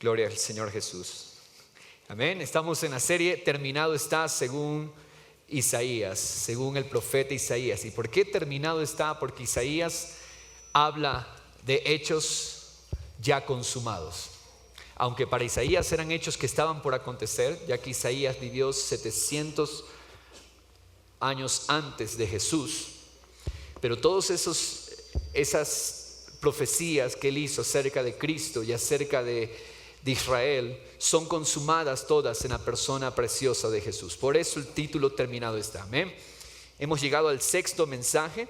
Gloria al Señor Jesús. Amén. Estamos en la serie Terminado está según Isaías, según el profeta Isaías. ¿Y por qué terminado está? Porque Isaías habla de hechos ya consumados. Aunque para Isaías eran hechos que estaban por acontecer, ya que Isaías vivió 700 años antes de Jesús, pero todas esas profecías que él hizo acerca de Cristo y acerca de Israel son consumadas todas en la persona preciosa de Jesús. Por eso el título terminado está. Amén. Hemos llegado al sexto mensaje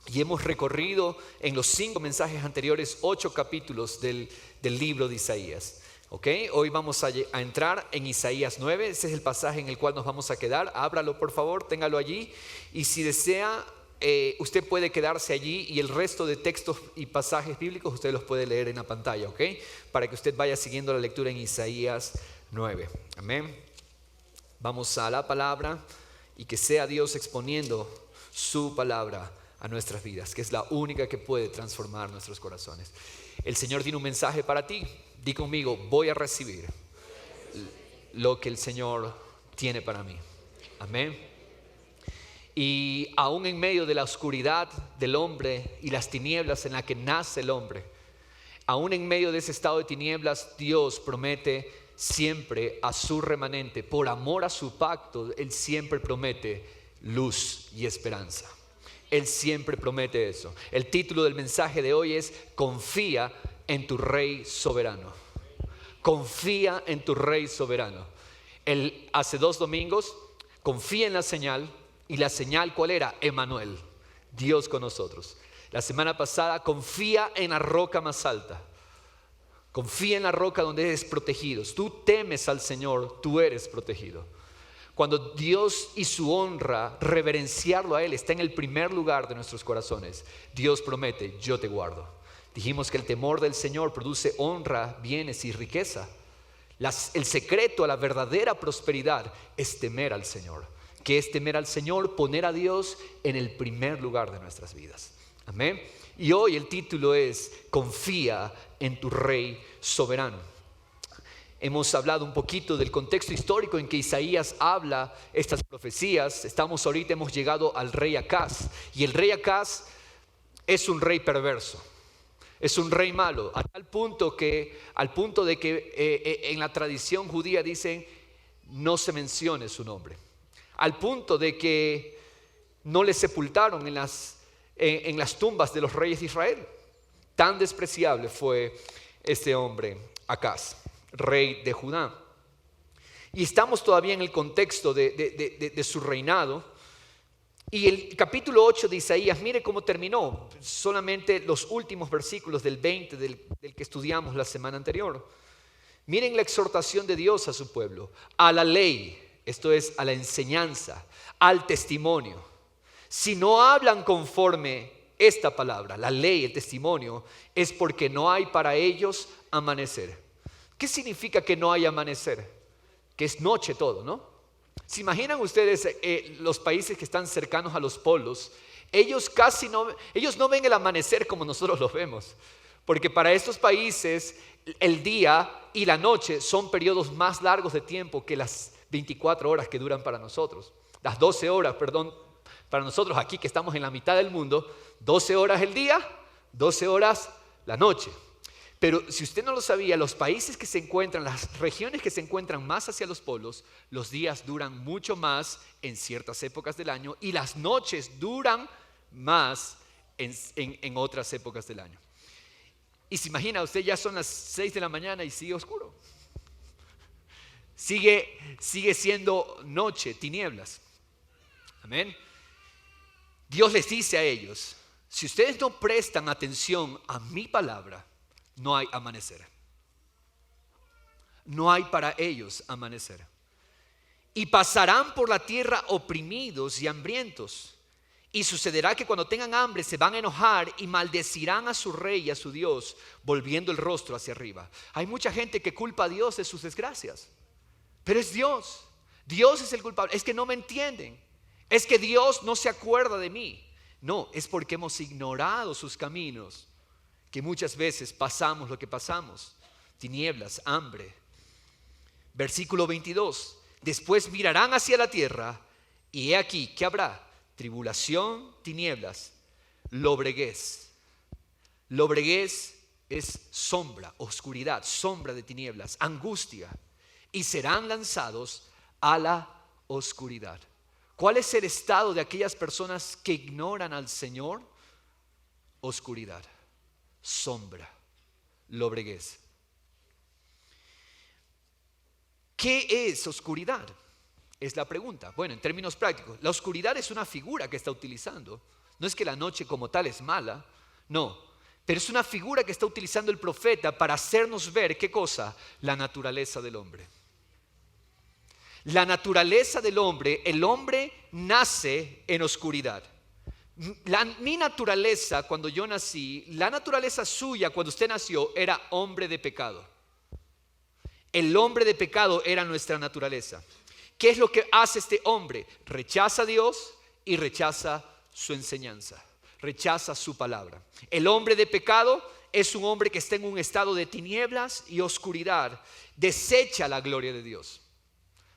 y hemos recorrido en los 5 mensajes anteriores 8 capítulos del libro de Isaías. Hoy vamos a entrar en Isaías 9. Ese es el pasaje en el cual nos vamos a quedar. Ábralo por favor, téngalo allí. Y si desea, usted puede quedarse allí y el resto de textos y pasajes bíblicos usted los puede leer en la pantalla, para que usted vaya siguiendo la lectura en Isaías 9. Amén. Vamos a la palabra y que sea Dios exponiendo su palabra a nuestras vidas, que es la única que puede transformar nuestros corazones. El Señor tiene un mensaje para ti. Di conmigo: voy a recibir lo que el Señor tiene para mí. Amén. Y aún en medio de la oscuridad del hombre y las tinieblas en la que nace el hombre, aún en medio de ese estado de tinieblas, Dios promete siempre a su remanente, por amor a su pacto, Él siempre promete luz y esperanza. Él siempre promete eso. El título del mensaje de hoy es: confía en tu Rey soberano. Confía en tu Rey soberano. Hace 2 domingos, confía en la señal. ¿Y la señal cuál era? Emmanuel, Dios con nosotros. La semana pasada, confía en la roca más alta. Confía en la roca donde eres protegido. Tú temes al Señor, tú eres protegido. Cuando Dios y su honra, reverenciarlo a Él, está en el primer lugar de nuestros corazones, Dios promete: yo te guardo. Dijimos que el temor del Señor produce honra, bienes y riqueza. El secreto a la verdadera prosperidad es temer al Señor. ¿Qué es temer al Señor? Poner a Dios en el primer lugar de nuestras vidas. Amén. Y hoy el título es: confía en tu Rey soberano. Hemos hablado un poquito del contexto histórico en que Isaías habla estas profecías. Hemos llegado al rey Acaz. Y el rey Acaz es un rey perverso. Es un rey malo, al punto de que en la tradición judía dicen no se mencione su nombre. Al punto de que no le sepultaron en las tumbas de los reyes de Israel. Tan despreciable fue este hombre Acaz, rey de Judá. Y estamos todavía en el contexto de su reinado. Y el capítulo 8 de Isaías, mire cómo terminó. Solamente los últimos versículos del 20 del que estudiamos la semana anterior. Miren la exhortación de Dios a su pueblo: a la ley, esto es, a la enseñanza, al testimonio. Si no hablan conforme esta palabra, la ley, el testimonio, es porque no hay para ellos amanecer. ¿Qué significa que no hay amanecer? Que es noche todo, ¿no? ¿Se imaginan ustedes los países que están cercanos a los polos? Ellos no ven el amanecer como nosotros lo vemos. Porque para estos países el día y la noche son periodos más largos de tiempo que las 24 horas que duran para nosotros. Las 12 horas, para nosotros aquí que estamos en la mitad del mundo, 12 horas el día, 12 horas la noche. Pero si usted no lo sabía, los países que se encuentran, las regiones que se encuentran más hacia los polos, los días duran mucho más en ciertas épocas del año y las noches duran más en otras épocas del año. Y se imagina, usted ya son las 6 de la mañana y sigue oscuro. Sigue siendo noche, tinieblas. Amén. Dios les dice a ellos: si ustedes no prestan atención a mi palabra, no hay amanecer. No hay para ellos amanecer. Y pasarán por la tierra oprimidos y hambrientos. Y sucederá que cuando tengan hambre se van a enojar y maldecirán a su rey y a su Dios, volviendo el rostro hacia arriba. Hay mucha gente que culpa a Dios de sus desgracias. Pero es Dios. Dios es el culpable. Es que no me entienden. Es que Dios no se acuerda de mí. No, es porque hemos ignorado sus caminos que muchas veces pasamos lo que pasamos. tinieblas, hambre. Versículo 22. Después mirarán hacia la tierra y he aquí, ¿qué habrá? Tribulación, tinieblas, lobreguez. Lobreguez es sombra, oscuridad, sombra de tinieblas, angustia. Y serán lanzados a la oscuridad. ¿Cuál es el estado de aquellas personas que ignoran al Señor? Oscuridad, sombra, lobreguez. ¿Qué es oscuridad? Es la pregunta. Bueno, en términos prácticos, la oscuridad es una figura que está utilizando. No es que la noche como tal es mala, no. Pero es una figura que está utilizando el profeta para hacernos ver, ¿qué cosa? La naturaleza del hombre. La naturaleza del hombre, el hombre nace en oscuridad. Mi naturaleza cuando yo nací, la naturaleza suya cuando usted nació era hombre de pecado. El hombre de pecado era nuestra naturaleza. ¿Qué es lo que hace este hombre? Rechaza a Dios y rechaza su enseñanza. Rechaza su palabra. El hombre de pecado es un hombre que está en un estado de tinieblas y oscuridad. Desecha la gloria de Dios.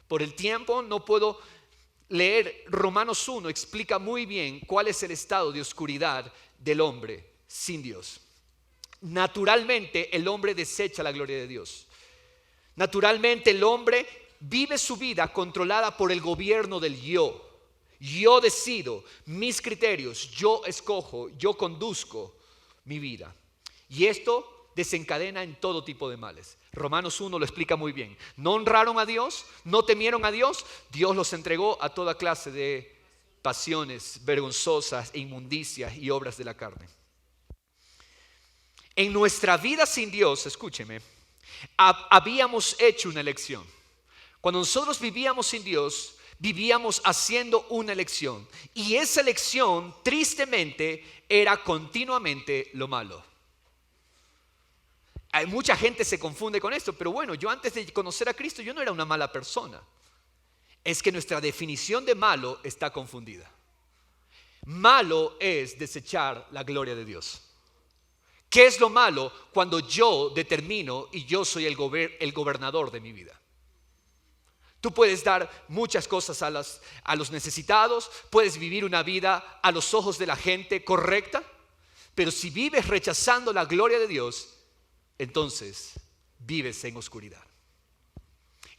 Por el tiempo no puedo leer Romanos 1, explica muy bien cuál es el estado de oscuridad del hombre sin Dios. Naturalmente el hombre desecha la gloria de Dios. Naturalmente el hombre vive su vida controlada por el gobierno del yo. Yo decido, mis criterios, yo escojo, yo conduzco mi vida. Y esto desencadena en todo tipo de males. Romanos 1 lo explica muy bien. No honraron a Dios, no temieron a Dios, Dios los entregó a toda clase de pasiones vergonzosas e inmundicias y obras de la carne. En nuestra vida sin Dios, escúcheme, habíamos hecho una elección. Cuando nosotros vivíamos sin Dios, vivíamos haciendo una elección. Y esa elección, tristemente, era continuamente lo malo. Hay mucha gente se confunde con esto, pero bueno, yo antes de conocer a Cristo, yo no era una mala persona. Es que nuestra definición de malo está confundida. Malo es desechar la gloria de Dios. ¿Qué es lo malo? Cuando yo determino y yo soy el gobernador de mi vida. Tú puedes dar muchas cosas a los necesitados, puedes vivir una vida a los ojos de la gente correcta, pero si vives rechazando la gloria de Dios, entonces vives en oscuridad.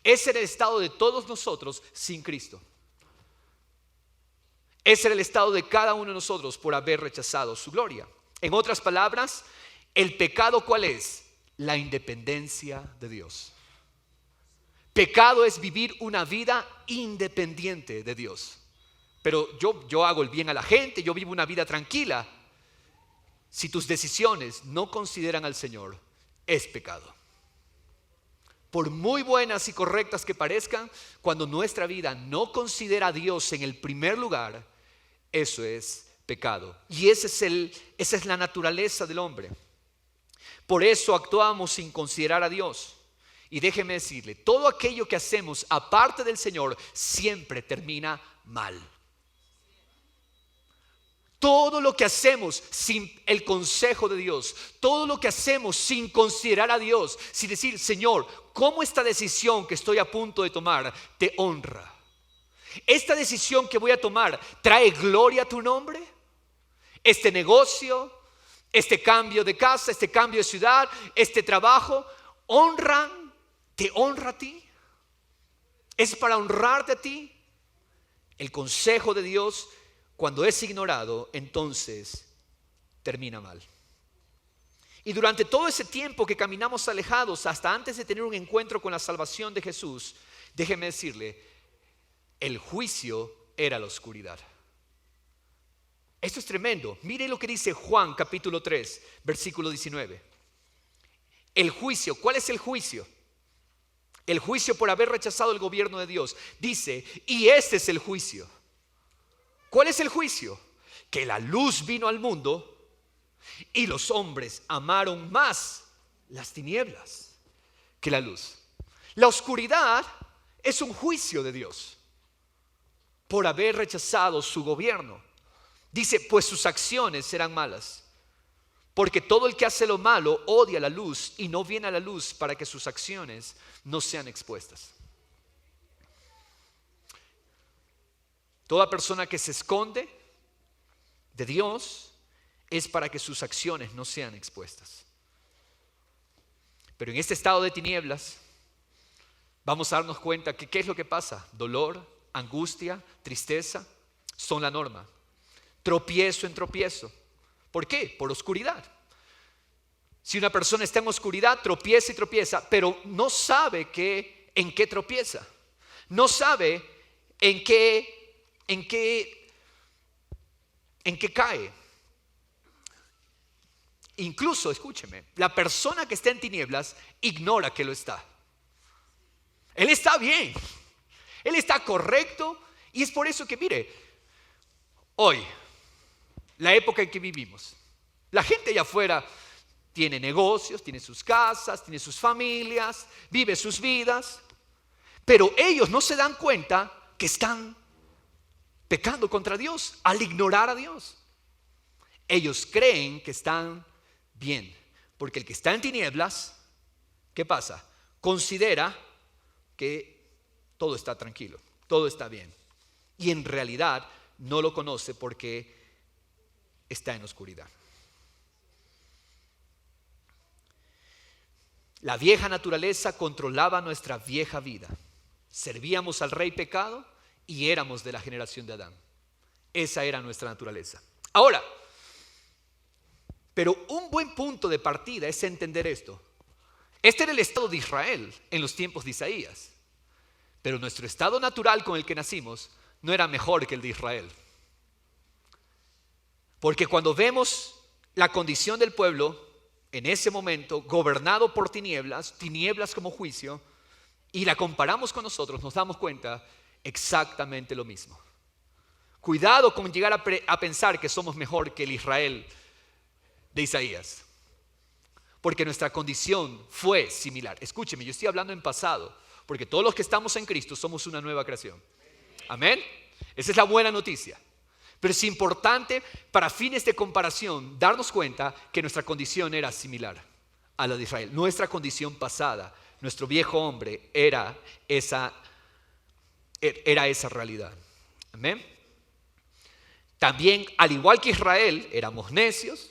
Ese era el estado de todos nosotros sin Cristo. Ese era el estado de cada uno de nosotros por haber rechazado su gloria. En otras palabras, ¿el pecado cuál es? La independencia de Dios. Pecado es vivir una vida independiente de Dios. Pero yo hago el bien a la gente, yo vivo una vida tranquila. Si tus decisiones no consideran al Señor, es pecado. Por muy buenas y correctas que parezcan, cuando nuestra vida no considera a Dios en el primer lugar, eso es pecado. Y esa es la naturaleza del hombre. Por eso actuamos sin considerar a Dios. Y déjeme decirle, todo aquello que hacemos aparte del Señor siempre termina mal. Todo lo que hacemos sin el consejo de Dios, todo lo que hacemos sin considerar a Dios, sin decir, Señor, ¿cómo esta decisión que estoy a punto de tomar te honra? ¿Esta decisión que voy a tomar trae gloria a tu nombre? Este negocio, este cambio de casa, este cambio de ciudad, este trabajo, ¿te honra a ti? ¿Es para honrarte a ti? El consejo de Dios, cuando es ignorado, entonces termina mal. Y durante todo ese tiempo que caminamos alejados, hasta antes de tener un encuentro con la salvación de Jesús, déjeme decirle, el juicio era la oscuridad. Esto es tremendo. Mire lo que dice Juan capítulo 3, versículo 19. El juicio, ¿cuál es el juicio? El juicio por haber rechazado el gobierno de Dios. Dice, y este es el juicio. ¿Cuál es el juicio? Que la luz vino al mundo y los hombres amaron más las tinieblas que la luz. La oscuridad es un juicio de Dios por haber rechazado su gobierno. Dice, pues sus acciones serán malas. Porque todo el que hace lo malo odia la luz y no viene a la luz para que sus acciones no sean expuestas. Toda persona que se esconde de Dios es para que sus acciones no sean expuestas. Pero en este estado de tinieblas vamos a darnos cuenta que ¿qué es lo que pasa? Dolor, angustia, tristeza son la norma. Tropiezo en tropiezo. ¿Por qué? Por oscuridad. Si una persona está en oscuridad, tropieza y tropieza, pero no sabe en qué tropieza. No sabe en qué cae. Incluso, escúcheme, la persona que está en tinieblas ignora que lo está. Él está bien, él está correcto, y es por eso que, mire, hoy, la época en que vivimos, la gente allá afuera tiene negocios, tiene sus casas, tiene sus familias, vive sus vidas, pero ellos no se dan cuenta que están pecando contra Dios al ignorar a Dios. Ellos creen que están bien, porque el que está en tinieblas, ¿qué pasa? Considera que todo está tranquilo, todo está bien, y en realidad no lo conoce porque está en oscuridad. La vieja naturaleza controlaba nuestra vieja vida. Servíamos al rey pecado y éramos de la generación de Adán. Esa era nuestra naturaleza. Ahora, pero un buen punto de partida es entender esto. Este era el estado de Israel en los tiempos de Isaías. Pero nuestro estado natural con el que nacimos no era mejor que el de Israel. Porque cuando vemos la condición del pueblo en ese momento, gobernado por tinieblas como juicio, y la comparamos con nosotros, nos damos cuenta exactamente lo mismo. Cuidado con llegar a pensar que somos mejor que el Israel de Isaías, porque nuestra condición fue similar. Escúcheme, yo estoy hablando en pasado, porque todos los que estamos en Cristo somos una nueva creación. Amén. Esa es la buena noticia. Pero es importante, para fines de comparación, darnos cuenta que nuestra condición era similar a la de Israel. Nuestra condición pasada, nuestro viejo hombre, era esa realidad. Amén. También, al igual que Israel, éramos necios.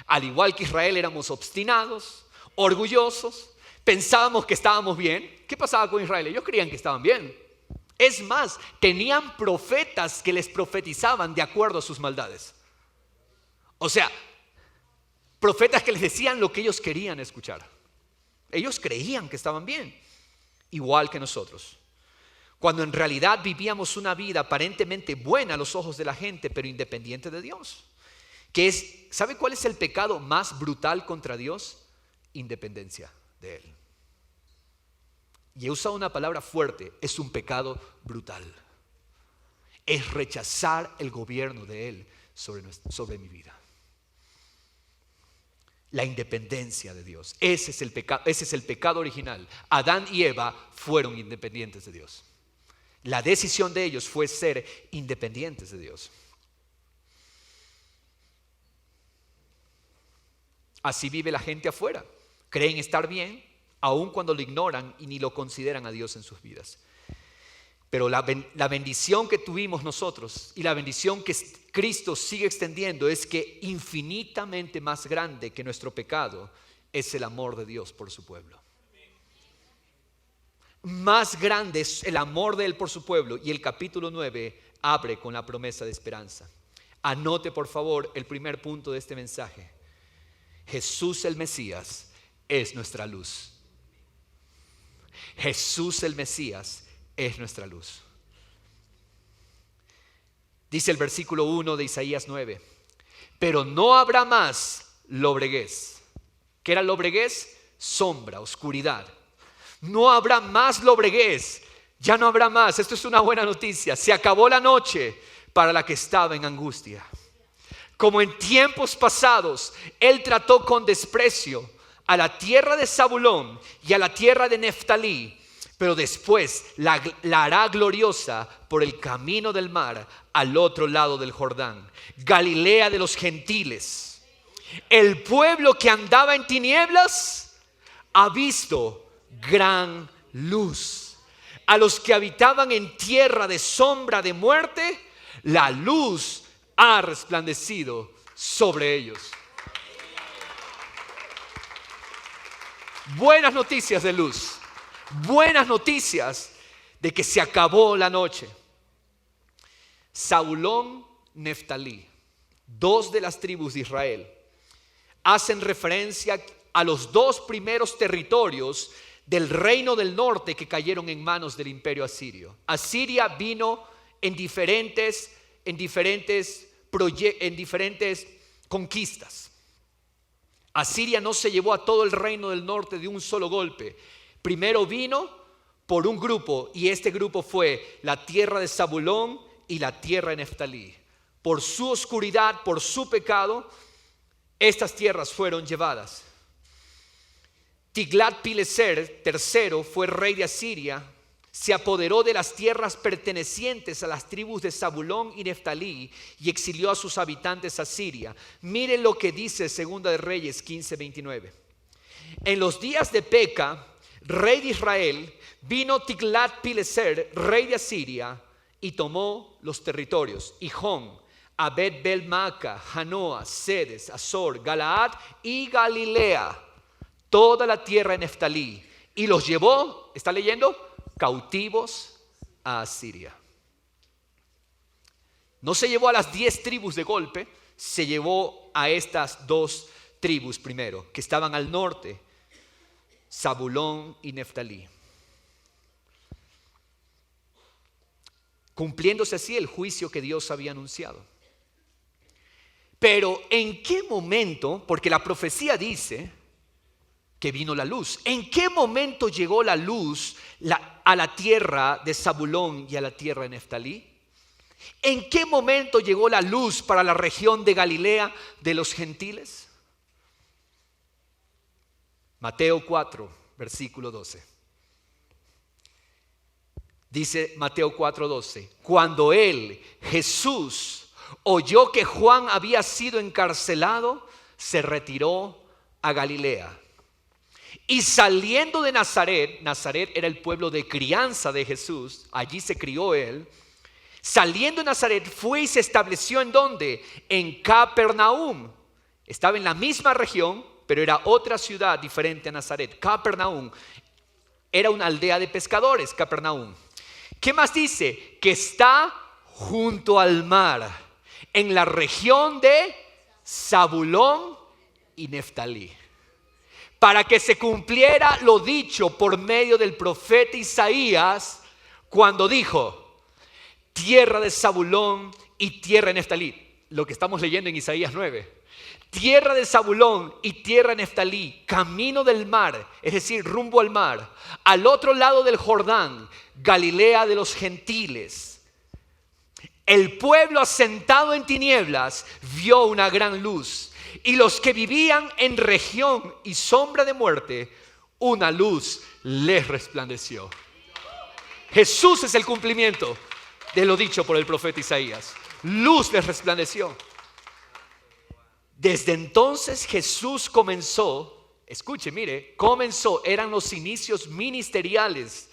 Al igual que Israel, éramos obstinados, orgullosos. Pensábamos que estábamos bien. ¿Qué pasaba con Israel? Ellos creían que estaban bien. Es más, tenían profetas que les profetizaban de acuerdo a sus maldades. O sea, profetas que les decían lo que ellos querían escuchar. Ellos creían que estaban bien, igual que nosotros. Cuando en realidad vivíamos una vida aparentemente buena a los ojos de la gente, pero independiente de Dios. ¿Sabe cuál es el pecado más brutal contra Dios? Independencia de Él. Y he usado una palabra fuerte, es un pecado brutal. Es rechazar el gobierno de Él sobre mi vida. La independencia de Dios. Ese es el pecado original. Adán y Eva fueron independientes de Dios. La decisión de ellos fue ser independientes de Dios. Así vive la gente afuera. Creen estar bien, aun cuando lo ignoran y ni lo consideran a Dios en sus vidas. Pero la bendición que tuvimos nosotros y la bendición que Cristo sigue extendiendo es que infinitamente más grande que nuestro pecado es el amor de Dios por su pueblo. Más grande es el amor de Él por su pueblo, y el capítulo 9 abre con la promesa de esperanza. Anote por favor el primer punto de este mensaje. Jesús el Mesías es nuestra luz. Jesús el Mesías es nuestra luz. Dice el versículo 1 de Isaías 9: pero no habrá más lobreguez. ¿Qué era lobreguez? Sombra, oscuridad. No habrá más lobreguez. Ya no habrá más. Esto es una buena noticia. Se acabó la noche para la que estaba en angustia. Como en tiempos pasados, Él trató con desprecio a la tierra de Zabulón y a la tierra de Neftalí, pero después la hará gloriosa por el camino del mar al otro lado del Jordán, Galilea de los gentiles. El pueblo que andaba en tinieblas ha visto gran luz. A los que habitaban en tierra de sombra de muerte, la luz ha resplandecido sobre ellos. Buenas noticias de luz. Buenas noticias de que se acabó la noche. Zabulón, Neftalí, dos de las tribus de Israel, hacen referencia a los dos primeros territorios del reino del norte que cayeron en manos del imperio asirio. Asiria vino en diferentes conquistas. Asiria no se llevó a todo el reino del norte de un solo golpe. Primero vino por un grupo, y este grupo fue la tierra de Zabulón y la tierra de Neftalí. Por su oscuridad, por su pecado, estas tierras fueron llevadas. Tiglat-Pileser III fue rey de Asiria. Se apoderó de las tierras pertenecientes a las tribus de Zabulón y Neftalí y exilió a sus habitantes a Siria. Miren lo que dice Segunda de Reyes 15:29. En los días de Peca, rey de Israel, vino Tiglat-Pileser, rey de Asiria, y tomó los territorios: Hijón, Abed-Bel-Maaca, Janoa, Sedes, Azor, Galaad y Galilea, toda la tierra de Neftalí, y los llevó, ¿está leyendo?, cautivos a Asiria. No se llevó a las 10 tribus de golpe, se llevó a estas 2 tribus primero, que estaban al norte, Zabulón y Neftalí. Cumpliéndose así el juicio que Dios había anunciado. Pero ¿en qué momento? Porque la profecía dice que vino la luz. ¿En qué momento llegó la luz a la tierra de Zabulón y a la tierra de Neftalí? ¿En qué momento llegó la luz para la región de Galilea de los gentiles? Mateo 4, versículo 12. Dice Mateo 4:12: cuando él, Jesús, oyó que Juan había sido encarcelado, se retiró a Galilea. Y saliendo de Nazaret, Nazaret era el pueblo de crianza de Jesús, allí se crió él. Saliendo de Nazaret fue y se estableció ¿en dónde? En Capernaum. Estaba en la misma región, pero era otra ciudad diferente a Nazaret. Capernaum era una aldea de pescadores, Capernaum. ¿Qué más dice? Que está junto al mar, en la región de Zabulón y Neftalí, para que se cumpliera lo dicho por medio del profeta Isaías, cuando dijo: tierra de Zabulón y tierra de Neftalí. Lo que estamos leyendo en Isaías 9. Tierra de Zabulón y tierra de Neftalí, camino del mar, es decir, rumbo al mar, al otro lado del Jordán, Galilea de los gentiles. El pueblo asentado en tinieblas vio una gran luz, y los que vivían en región y sombra de muerte, una luz les resplandeció. Jesús es el cumplimiento de lo dicho por el profeta Isaías. Luz les resplandeció. Desde entonces Jesús comenzó, escuche, mire, comenzó, eran los inicios ministeriales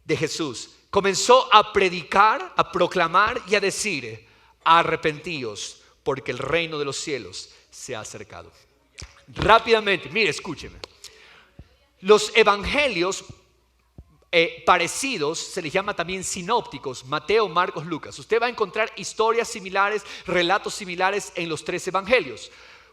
de Jesús. Comenzó a predicar, a proclamar y a decir: arrepentíos, porque el reino de los cielos se ha acercado. Rápidamente, mire, escúcheme. Los evangelios parecidos se les llama también sinópticos: Mateo, Marcos, Lucas. Usted va a encontrar historias similares, relatos similares en los 3 evangelios.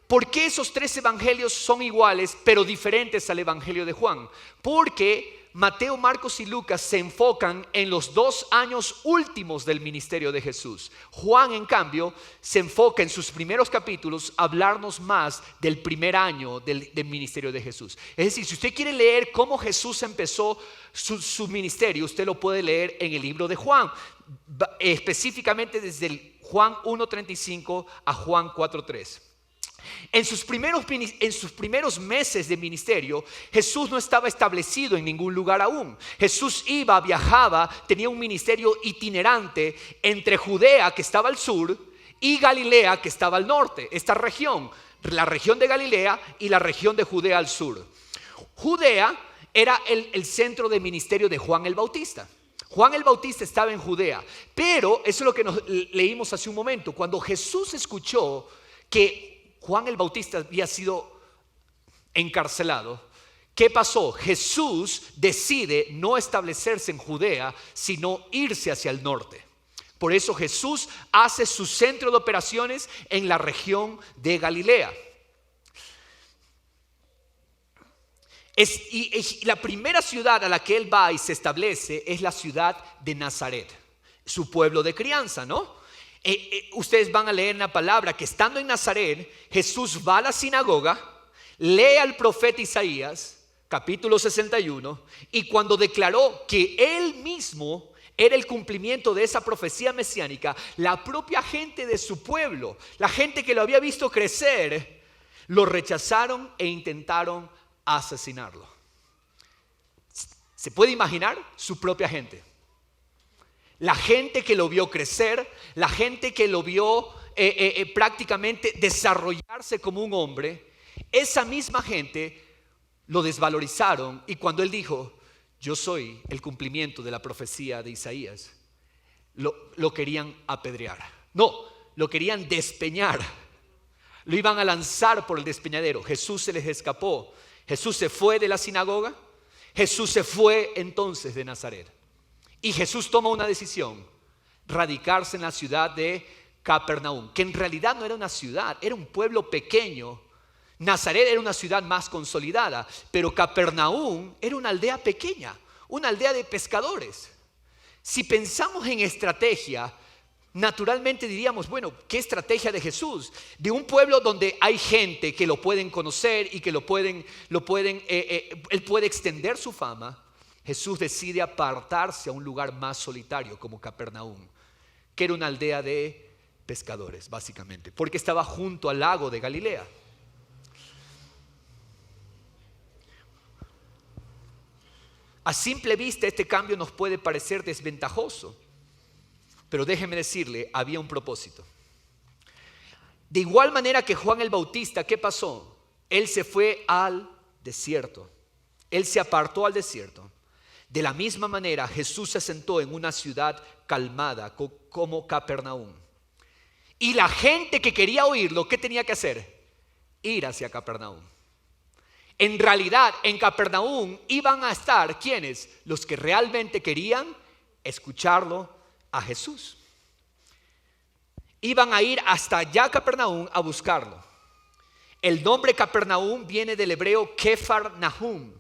¿Por qué esos 3 evangelios son iguales pero diferentes al evangelio de Juan? Porque Mateo, Marcos y Lucas se enfocan en los 2 años últimos del ministerio de Jesús. Juan, en cambio, se enfoca en sus primeros capítulos a hablarnos más del primer año del ministerio de Jesús. Es decir, si usted quiere leer cómo Jesús empezó su ministerio, usted lo puede leer en el libro de Juan, específicamente desde el Juan 1:35 a Juan 4:3. En sus primeros meses de ministerio, Jesús no estaba establecido en ningún lugar aún. Jesús iba, viajaba, tenía un ministerio itinerante entre Judea, que estaba al sur, y Galilea, que estaba al norte. Esta región, la región de Galilea y la región de Judea al sur. Judea era el centro de ministerio de Juan el Bautista. Juan el Bautista estaba en Judea, pero eso es lo que nos leímos hace un momento. Cuando Jesús escuchó que Juan el Bautista había sido encarcelado, ¿qué pasó? Jesús decide no establecerse en Judea, sino irse hacia el norte. Por eso Jesús hace su centro de operaciones en la región de Galilea. Y la primera ciudad a la que él va y se establece es la ciudad de Nazaret, su pueblo de crianza, ¿no? Ustedes van a leer en la palabra que estando en Nazaret, Jesús va a la sinagoga, lee al profeta Isaías, capítulo 61, y cuando declaró que él mismo era el cumplimiento de esa profecía mesiánica, la propia gente de su pueblo, la gente que lo había visto crecer, lo rechazaron e intentaron asesinarlo. ¿Se puede imaginar? Su propia gente. La gente que lo vio crecer, la gente que lo vio prácticamente desarrollarse como un hombre, esa misma gente lo desvalorizaron, y cuando él dijo, yo soy el cumplimiento de la profecía de Isaías, lo querían apedrear. No, lo querían despeñar. Lo iban a lanzar por el despeñadero. Jesús se les escapó. Jesús se fue de la sinagoga. Jesús se fue entonces de Nazaret. Y Jesús toma una decisión: radicarse en la ciudad de Capernaum, que en realidad no era una ciudad, era un pueblo pequeño. Nazaret era una ciudad más consolidada, pero Capernaum era una aldea pequeña, una aldea de pescadores. Si pensamos en estrategia, naturalmente diríamos, bueno, ¿qué estrategia de Jesús? De un pueblo donde hay gente que lo pueden conocer y que él puede extender su fama. Jesús decide apartarse a un lugar más solitario como Capernaum, que era una aldea de pescadores, básicamente, porque estaba junto al lago de Galilea. A simple vista este cambio nos puede parecer desventajoso, pero déjeme decirle, había un propósito. De igual manera que Juan el Bautista, ¿qué pasó? Él se fue al desierto, él se apartó al desierto. De la misma manera Jesús se sentó en una ciudad calmada como Capernaum. Y la gente que quería oírlo, ¿qué tenía que hacer? Ir hacia Capernaum. En realidad, en Capernaum iban a estar, ¿quiénes? Los que realmente querían escucharlo a Jesús. Iban a ir hasta allá Capernaum a buscarlo. El nombre Capernaum viene del hebreo Kefar Nahum,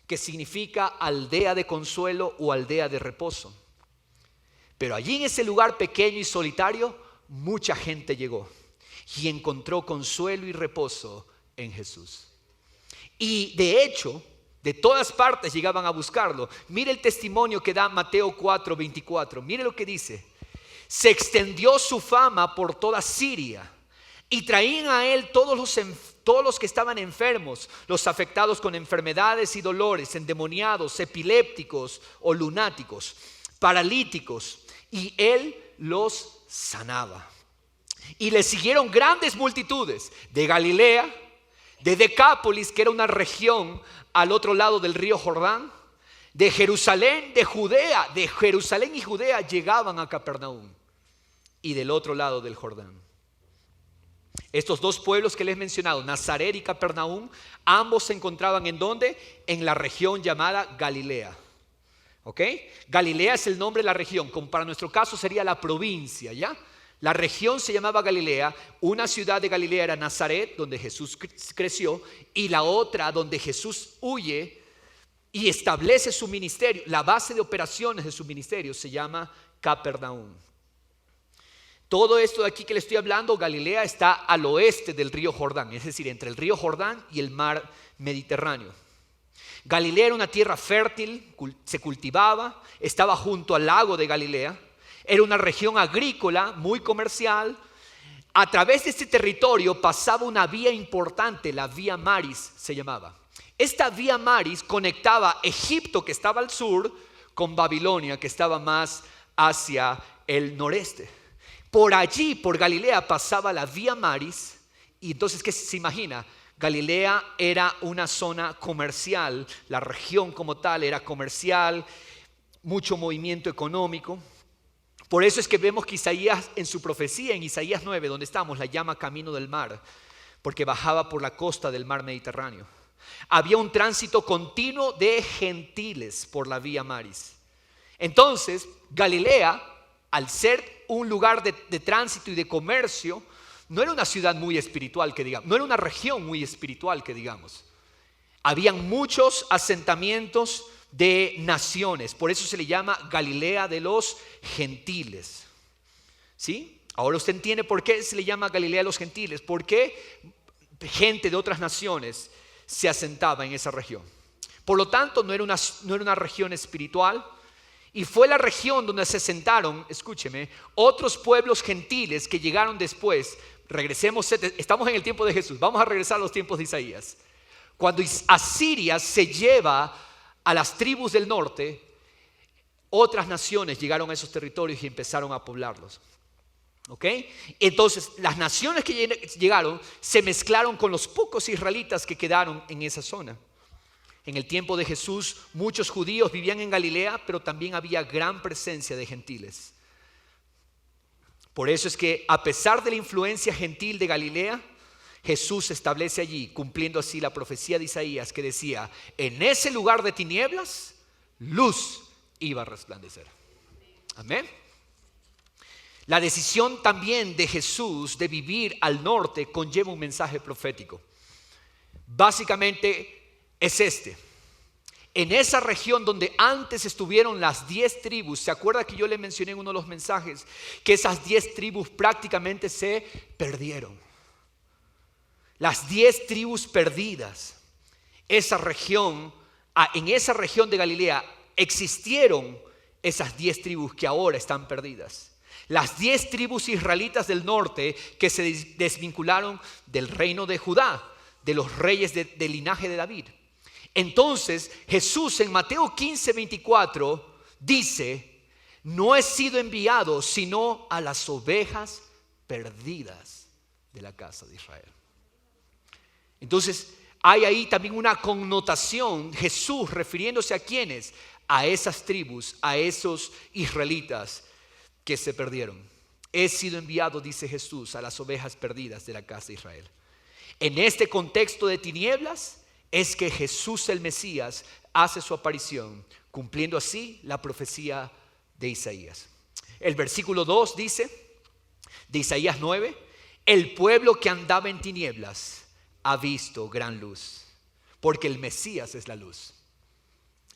que significa aldea de consuelo o aldea de reposo. Pero allí en ese lugar pequeño y solitario, mucha gente llegó y encontró consuelo y reposo en Jesús. Y de hecho, de todas partes llegaban a buscarlo. Mire el testimonio que da Mateo 4:24. Mire lo que dice. Se extendió su fama por toda Siria y traían a él todos los que estaban enfermos, los afectados con enfermedades y dolores, endemoniados, epilépticos o lunáticos, paralíticos, y él los sanaba. Y le siguieron grandes multitudes de Galilea, de Decápolis, que era una región al otro lado del río Jordán, de Jerusalén, de Judea. De Jerusalén y Judea llegaban a Capernaum, y del otro lado del Jordán. Estos dos pueblos que les he mencionado, Nazaret y Capernaum, ambos se encontraban ¿en dónde? En la región llamada Galilea. ¿Ok? Galilea es el nombre de la región, como para nuestro caso sería la provincia, ¿ya? La región se llamaba Galilea, una ciudad de Galilea era Nazaret, donde Jesús creció, y la otra donde Jesús huye y establece su ministerio. La base de operaciones de su ministerio se llama Capernaum. Todo esto de aquí que le estoy hablando, Galilea está al oeste del río Jordán, es decir, entre el río Jordán y el mar Mediterráneo. Galilea era una tierra fértil, se cultivaba, estaba junto al lago de Galilea. Era una región agrícola, muy comercial. A través de este territorio pasaba una vía importante, la Vía Maris se llamaba. Esta Vía Maris conectaba Egipto, que estaba al sur, con Babilonia, que estaba más hacia el noreste. Por allí, por Galilea, pasaba la Vía Maris Y entonces, ¿qué se imagina? Galilea era una zona comercial, la región como tal era comercial, mucho movimiento económico. Por eso es que vemos que Isaías en su profecía, en Isaías 9, donde estamos, la llama camino del mar, porque bajaba por la costa del mar Mediterráneo. Había un tránsito continuo de gentiles por la vía maris. Entonces, Galilea, al ser un lugar de tránsito y de comercio, no era una ciudad muy espiritual, que digamos, no era una región muy espiritual, que digamos. Habían muchos asentamientos de naciones, por eso se le llama Galilea de los gentiles. ¿Sí? Ahora usted entiende por qué se le llama Galilea de los gentiles, porque gente de otras naciones se asentaba en esa región. Por lo tanto, no era una región espiritual, y fue la región donde se asentaron, escúcheme, otros pueblos gentiles que llegaron después. Regresemos, estamos en el tiempo de Jesús, vamos a regresar a los tiempos de Isaías. Cuando Asiria se lleva a las tribus del norte, otras naciones llegaron a esos territorios y empezaron a poblarlos. ¿Ok? Entonces, las naciones que llegaron se mezclaron con los pocos israelitas que quedaron en esa zona. En el tiempo de Jesús, muchos judíos vivían en Galilea, pero también había gran presencia de gentiles. Por eso es que, a pesar de la influencia gentil de Galilea, Jesús se establece allí, cumpliendo así la profecía de Isaías que decía: en ese lugar de tinieblas, luz iba a resplandecer. Amén. La decisión también de Jesús de vivir al norte conlleva un mensaje profético. Básicamente es este: en esa región donde antes estuvieron las 10 tribus, ¿se acuerda que yo le mencioné en uno de los mensajes que esas 10 tribus prácticamente se perdieron? Las 10 tribus perdidas, esa región, en esa región de Galilea existieron esas 10 tribus que ahora están perdidas. Las 10 tribus israelitas del norte que se desvincularon del reino de Judá, de los reyes del linaje de David. Entonces Jesús en Mateo 15:24 dice: no he sido enviado sino a las ovejas perdidas de la casa de Israel. Entonces hay ahí también una connotación, Jesús refiriéndose a quiénes, a esas tribus, a esos israelitas que se perdieron. He sido enviado, dice Jesús, a las ovejas perdidas de la casa de Israel. En este contexto de tinieblas es que Jesús el Mesías hace su aparición, cumpliendo así la profecía de Isaías. El versículo 2 dice, de Isaías 9, el pueblo que andaba en tinieblas ha visto gran luz, porque el Mesías es la luz.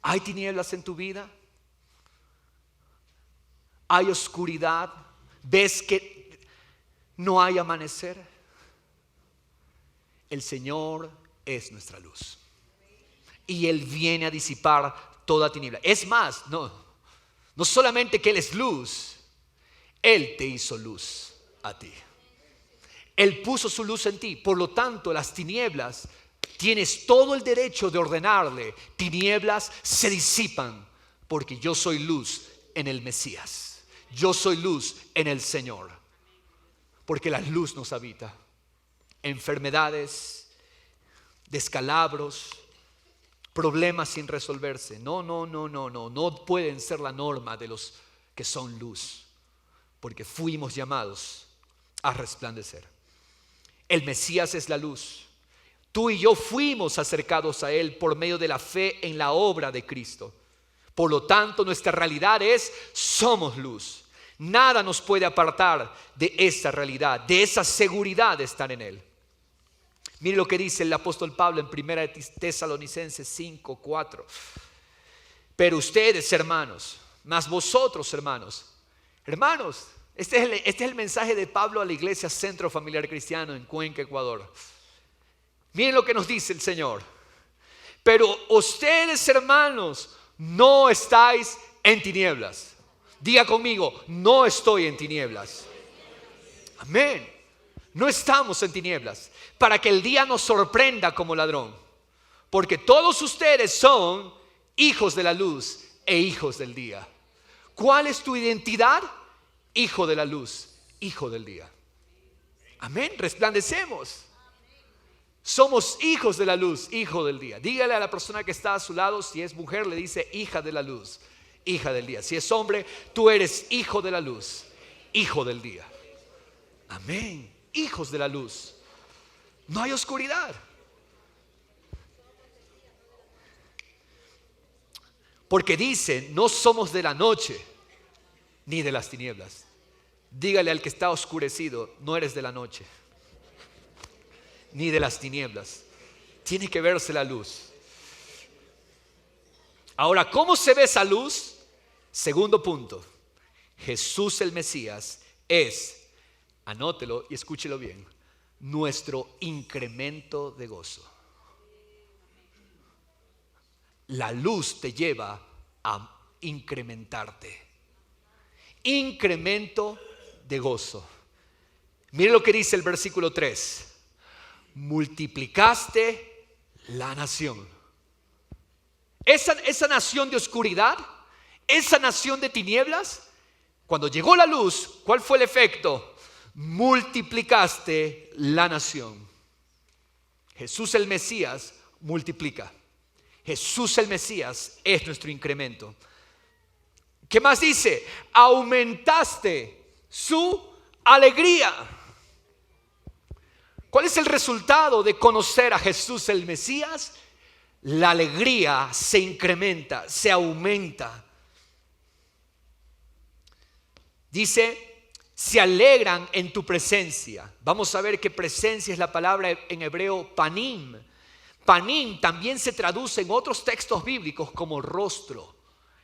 ¿Hay tinieblas en tu vida? ¿Hay oscuridad? ¿Ves que no hay amanecer? El Señor es nuestra luz y Él viene a disipar toda tiniebla. Es más, no solamente que Él es luz, Él te hizo luz a ti. Él puso su luz en ti. Por lo tanto, las tinieblas, tienes todo el derecho de ordenarle: tinieblas se disipan, porque yo soy luz en el Mesías. Yo soy luz en el Señor, porque la luz nos habita. Enfermedades, descalabros, problemas sin resolverse, no pueden ser la norma de los que son luz, porque fuimos llamados a resplandecer. El Mesías es la luz. Tú y yo fuimos acercados a Él por medio de la fe en la obra de Cristo. Por lo tanto, nuestra realidad es: somos luz. Nada nos puede apartar de esa realidad, de esa seguridad de estar en Él. Mire lo que dice el apóstol Pablo en 1 Tesalonicenses 5:4. Pero ustedes, hermanos, más vosotros, hermanos, este es el mensaje de Pablo a la iglesia Centro Familiar Cristiano en Cuenca, Ecuador. Miren lo que nos dice el Señor. Pero ustedes, hermanos, no estáis en tinieblas. Diga conmigo: no estoy en tinieblas. Amén. No estamos en tinieblas, para que el día nos sorprenda como ladrón. Porque todos ustedes son hijos de la luz e hijos del día. ¿Cuál es tu identidad? Hijo de la luz, hijo del día. Amén, resplandecemos. Somos hijos de la luz, hijo del día. Dígale a la persona que está a su lado, si es mujer, le dice hija de la luz, hija del día. Si es hombre, tú eres hijo de la luz, hijo del día. Amén. Hijos de la luz. No hay oscuridad. Porque dice, no somos de la noche ni de las tinieblas. Dígale al que está oscurecido, no eres de la noche ni de las tinieblas. Tiene que verse la luz. Ahora, ¿cómo se ve esa luz? Segundo punto. Jesús el Mesías es, anótelo y escúchelo bien, nuestro incremento de gozo. La luz te lleva a incrementarte. Incremento de gozo. Mire lo que dice el versículo 3. Multiplicaste la nación. Esa nación de oscuridad, esa nación de tinieblas, cuando llegó la luz, ¿cuál fue el efecto? Multiplicaste la nación. Jesús el Mesías multiplica. Jesús el Mesías es nuestro incremento. ¿Qué más dice? Aumentaste su alegría. ¿Cuál es el resultado de conocer a Jesús el Mesías? La alegría se incrementa, se aumenta. Dice, se alegran en tu presencia. Vamos a ver que presencia es la palabra en hebreo panim. Panim también se traduce en otros textos bíblicos como rostro.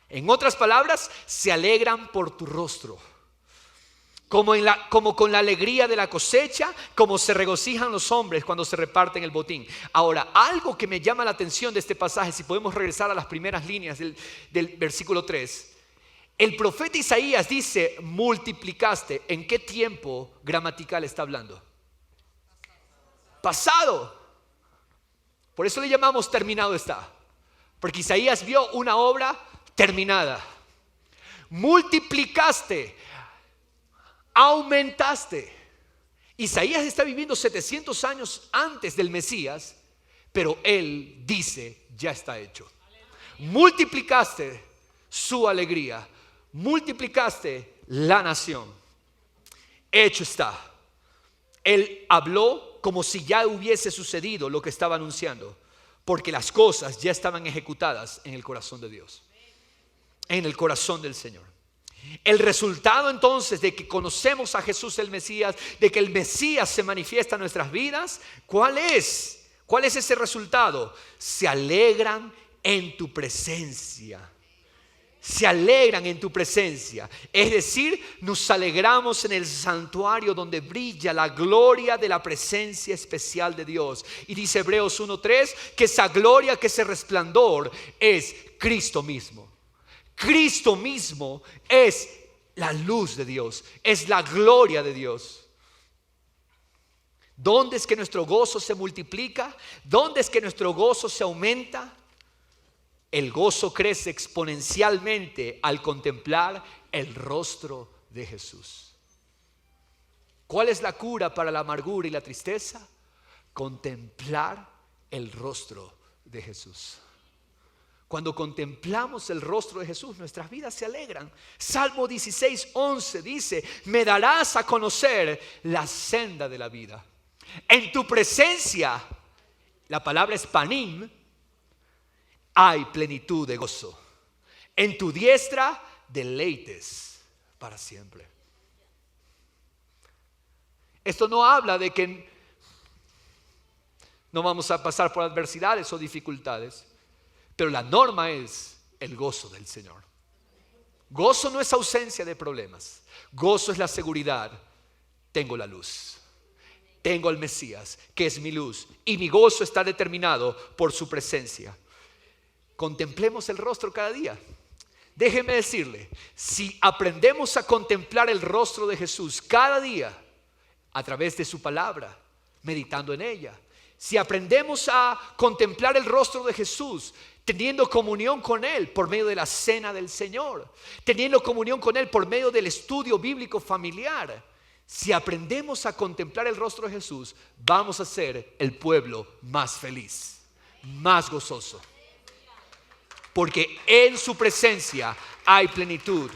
En otras palabras, se alegran por tu rostro. Como con la alegría de la cosecha, como se regocijan los hombres cuando se reparten el botín. Ahora, algo que me llama la atención de este pasaje, si podemos regresar a las primeras líneas del versículo 3. El profeta Isaías dice, multiplicaste. ¿En qué tiempo gramatical está hablando? Pasado. Por eso le llamamos terminado está. Porque Isaías vio una obra terminada. Multiplicaste. Aumentaste. Isaías está viviendo 700 años antes del Mesías, pero él dice, ya está hecho. Multiplicaste su alegría. Multiplicaste la nación. Hecho está. Él habló como si ya hubiese sucedido lo que estaba anunciando, porque las cosas ya estaban ejecutadas en el corazón de Dios, en el corazón del Señor. El resultado entonces de que conocemos a Jesús el Mesías, de que el Mesías se manifiesta en nuestras vidas, ¿cuál es? ¿Cuál es ese resultado? Se alegran en tu presencia. Se alegran en tu presencia. Es decir, nos alegramos en el santuario donde brilla la gloria de la presencia especial de Dios. Y dice Hebreos 1:3 que esa gloria, que ese resplandor es Cristo mismo. Cristo mismo es la luz de Dios, es la gloria de Dios. ¿Dónde es que nuestro gozo se multiplica? ¿Dónde es que nuestro gozo se aumenta? El gozo crece exponencialmente al contemplar el rostro de Jesús. ¿Cuál es la cura para la amargura y la tristeza? Contemplar el rostro de Jesús. Cuando contemplamos el rostro de Jesús, nuestras vidas se alegran. Salmo 16:11 dice, me darás a conocer la senda de la vida. En tu presencia, la palabra es panim, hay plenitud de gozo. En tu diestra, deleites para siempre. Esto no habla de que no vamos a pasar por adversidades o dificultades, pero la norma es el gozo del Señor. Gozo no es ausencia de problemas. Gozo es la seguridad. Tengo la luz. Tengo al Mesías, que es mi luz. Y mi gozo está determinado por su presencia. Contemplemos el rostro cada día. Déjeme decirle, si aprendemos a contemplar el rostro de Jesús cada día, a través de su palabra, meditando en ella, si aprendemos a contemplar el rostro de Jesús, teniendo comunión con Él por medio de la cena del Señor, teniendo comunión con Él por medio del estudio bíblico familiar, Si aprendemos a contemplar el rostro de Jesús, vamos a ser el pueblo más feliz, más gozoso. Porque en su presencia hay plenitud,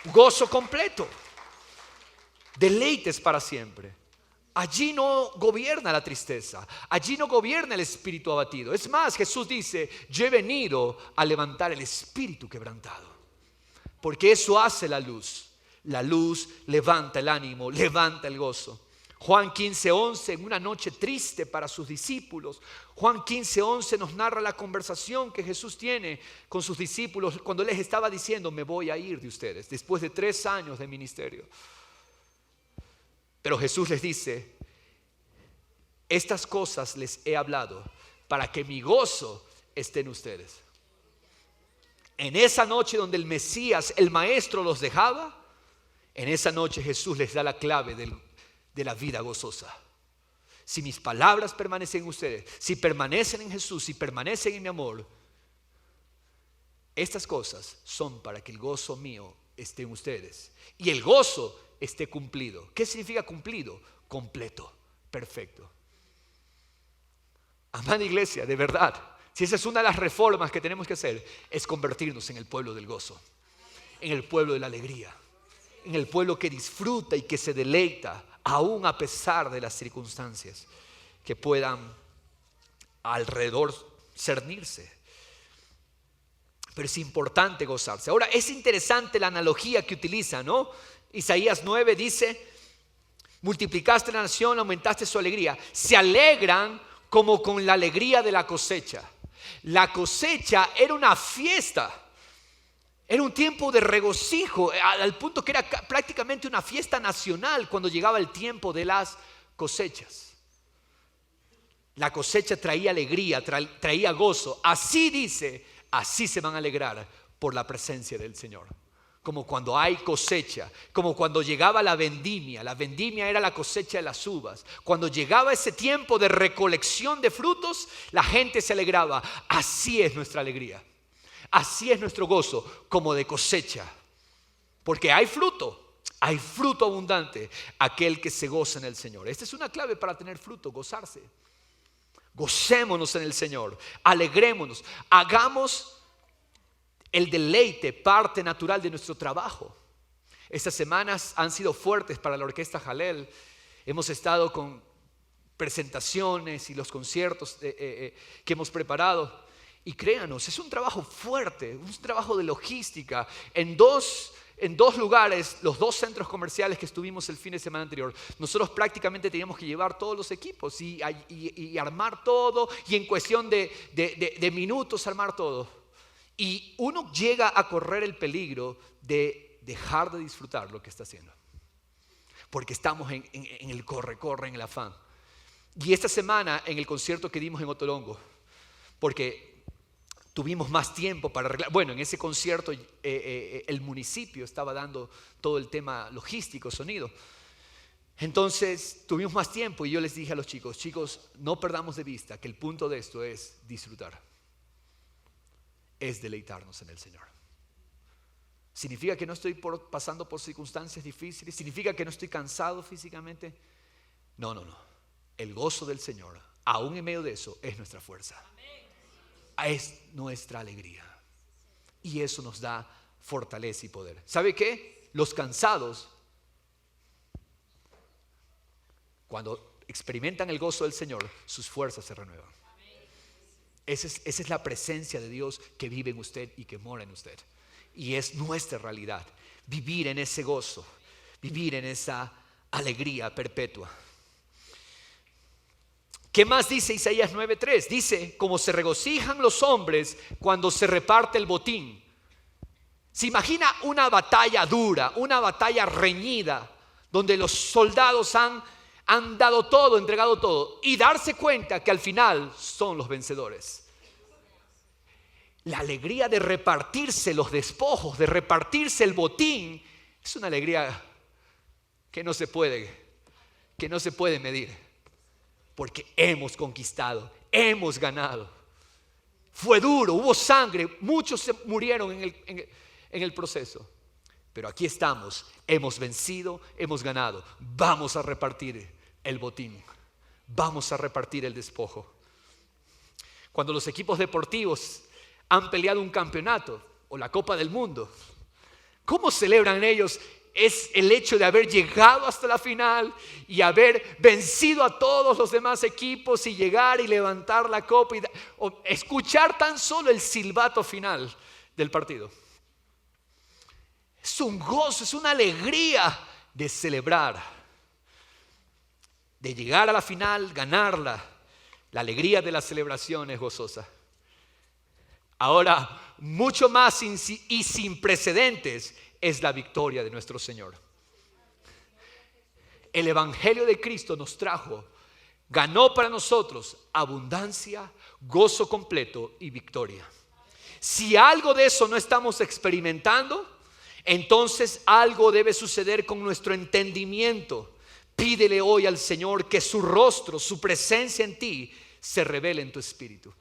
gozo completo, deleites para siempre. Allí no gobierna la tristeza, allí no gobierna el espíritu abatido. Es más, Jesús dice, yo he venido a levantar el espíritu quebrantado. Porque eso hace la luz. La luz levanta el ánimo, levanta el gozo. Juan 15:11, en una noche triste para sus discípulos, Juan 15:11 nos narra la conversación que Jesús tiene con sus discípulos cuando les estaba diciendo, me voy a ir de ustedes después de 3 años de ministerio. Pero Jesús les dice, estas cosas les he hablado para que mi gozo esté en ustedes. En esa noche donde el Mesías, el Maestro, los dejaba, en esa noche Jesús les da la clave de la vida gozosa. Si mis palabras permanecen en ustedes, si permanecen en Jesús, si permanecen en mi amor, estas cosas son para que el gozo mío esté en ustedes y el gozo esté cumplido. ¿Qué significa cumplido? Completo, perfecto. Amada iglesia, de verdad, si esa es una de las reformas que tenemos que hacer, es convertirnos en el pueblo del gozo, en el pueblo de la alegría, en el pueblo que disfruta y que se deleita aún a pesar de las circunstancias que puedan alrededor cernirse. Pero es importante gozarse. Ahora, es interesante la analogía que utiliza, ¿no? Isaías 9 dice, multiplicaste la nación, aumentaste su alegría. Se alegran como con la alegría de la cosecha. La cosecha era una fiesta. Era un tiempo de regocijo, al punto que era prácticamente una fiesta nacional cuando llegaba el tiempo de las cosechas. La cosecha traía alegría, traía gozo. Así dice, así se van a alegrar por la presencia del Señor. Como cuando hay cosecha, como cuando llegaba la vendimia. La vendimia era la cosecha de las uvas. Cuando llegaba ese tiempo de recolección de frutos, la gente se alegraba. Así es nuestra alegría. Así es nuestro gozo, como de cosecha. Porque hay fruto abundante, aquel que se goza en el Señor. Esta es una clave para tener fruto, gozarse. Gocémonos en el Señor, alegrémonos, hagamos el deleite parte natural de nuestro trabajo. Estas semanas han sido fuertes para la Orquesta Jalel. Hemos estado con presentaciones y los conciertos que hemos preparado. Y créanos, es un trabajo fuerte, un trabajo de logística. En dos lugares, los 2 centros comerciales que estuvimos el fin de semana anterior, nosotros prácticamente teníamos que llevar todos los equipos y armar todo, y en cuestión de minutos armar todo. Y uno llega a correr el peligro de dejar de disfrutar lo que está haciendo, porque estamos en el corre, en el afán. Y esta semana en el concierto que dimos en Otolongo, porque tuvimos más tiempo para arreglar. Bueno, en ese concierto el municipio estaba dando todo el tema logístico, sonido. Entonces tuvimos más tiempo y yo les dije a los chicos, no perdamos de vista que el punto de esto es disfrutar. Es deleitarnos en el Señor. ¿Significa que no estoy pasando por circunstancias difíciles? ¿Significa que no estoy cansado físicamente? No. El gozo del Señor, aún en medio de eso, es nuestra fuerza. Es nuestra alegría. Y eso nos da fortaleza y poder. ¿Sabe qué? Los cansados, cuando experimentan el gozo del Señor, sus fuerzas se renuevan. Esa es la presencia de Dios que vive en usted y que mora en usted. Y es nuestra realidad, vivir en ese gozo, vivir en esa alegría perpetua. ¿Qué más dice Isaías 9:3? Dice, como se regocijan los hombres cuando se reparte el botín. Se imagina una batalla dura, una batalla reñida, donde los soldados han dado todo, entregado todo, y darse cuenta que al final son los vencedores. La alegría de repartirse los despojos, de repartirse el botín, es una alegría que no se puede medir. Porque hemos conquistado, hemos ganado. Fue duro, hubo sangre, muchos se murieron en el proceso. pero aquí estamos, hemos vencido, hemos ganado. Vamos a repartir el botín, vamos a repartir el despojo. Cuando los equipos deportivos han peleado un campeonato o la Copa del Mundo, ¿cómo celebran ellos? Es el hecho de haber llegado hasta la final y haber vencido a todos los demás equipos y llegar y levantar la copa o escuchar tan solo el silbato final del partido. Es un gozo, es una alegría de celebrar, de llegar a la final, ganarla. La alegría de la celebración es gozosa. Ahora, mucho más y sin precedentes es la victoria de nuestro Señor. El Evangelio de Cristo nos trajo, ganó para nosotros abundancia, gozo completo y victoria. Si algo de eso no estamos experimentando, entonces algo debe suceder con nuestro entendimiento. Pídele hoy al Señor que su rostro, su presencia en ti se revele en tu espíritu.